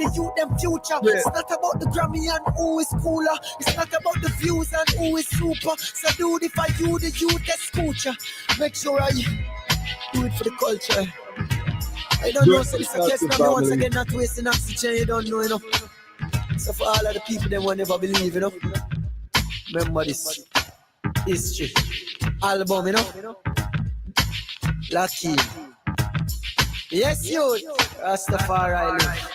future. Yeah. It's not about the Grammy and who is cooler. It's not about the views and who is super. So dude, if I you the youth escucha, make sure I do it for the culture. I don't know, so this is a case now once again not wasting oxygen, you don't know, you know. So for all of the people they will never believe, you know. Remember this history album, you know. Lucky. Yes, you Rastafari live.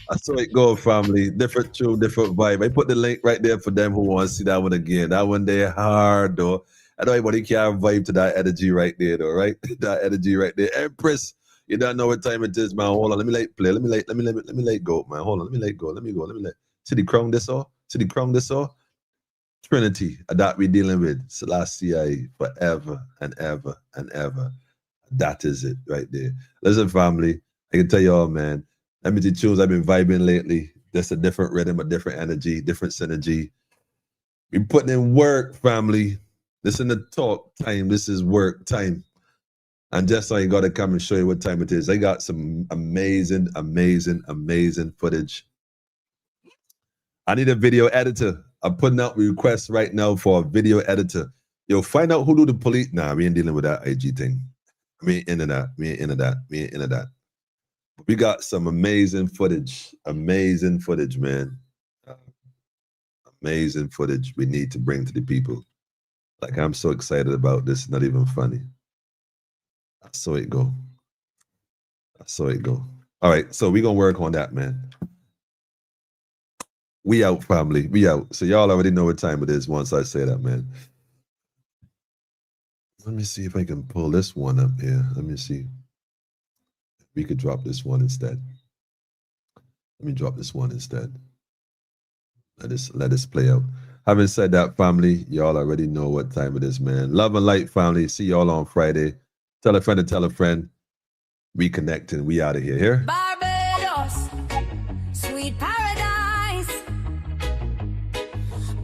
That's how it go, family. Different tune, different vibe. I put the link right there for them who want to see that one again. That one there hard though. I know everybody can vibe to that energy right there though, right? That energy right there. Empress, you don't know what time it is, man. Hold on, let me let play. Let me let go, man. Hold on, let me let go. Let me let. See the crown this all? See the crown this all? Trinity that we dealing with. Selassie forever and ever and ever. That is it right there. Listen, family, I can tell you all, man. Let me tunes I've been vibing lately. That's a different rhythm, a different energy, different synergy. We putting in work, family. This isn't the talk time. This is work time. And just so I got to come and show you what time it is. I got some amazing, amazing, amazing footage. I need a video editor. I'm putting out requests right now for a video editor. Yo, find out who do the police. Nah, we ain't dealing with that IG thing. We ain't into that. We ain't into that. We ain't into that. We got some amazing footage. Amazing footage, man. Amazing footage we need to bring to the people. Like, I'm so excited about this. Not even funny. I saw it go. I saw it go. All right, so we're going to work on that, man. We out, family. We out. So y'all already know what time it is once I say that, man. Let me see if I can pull this one up here. Let me see. We could drop this one instead. Let me drop this one instead. Let this play out. Having said that, family, y'all already know what time it is, man. Love and light, family. See y'all on Friday. Tell a friend to tell a friend. We connecting. We out of here. Here. Barbados, sweet paradise.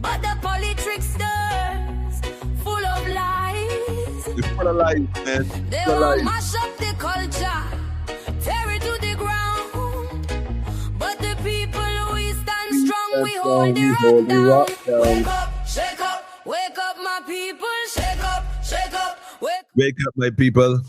But the tricksters, full of lies. It's full of lies, man. They will mash up the culture. Tear it to the ground. But the people who stand strong, we hold the rock down. Wake up, shake up, wake up, my people. Shake up, wake up, my people.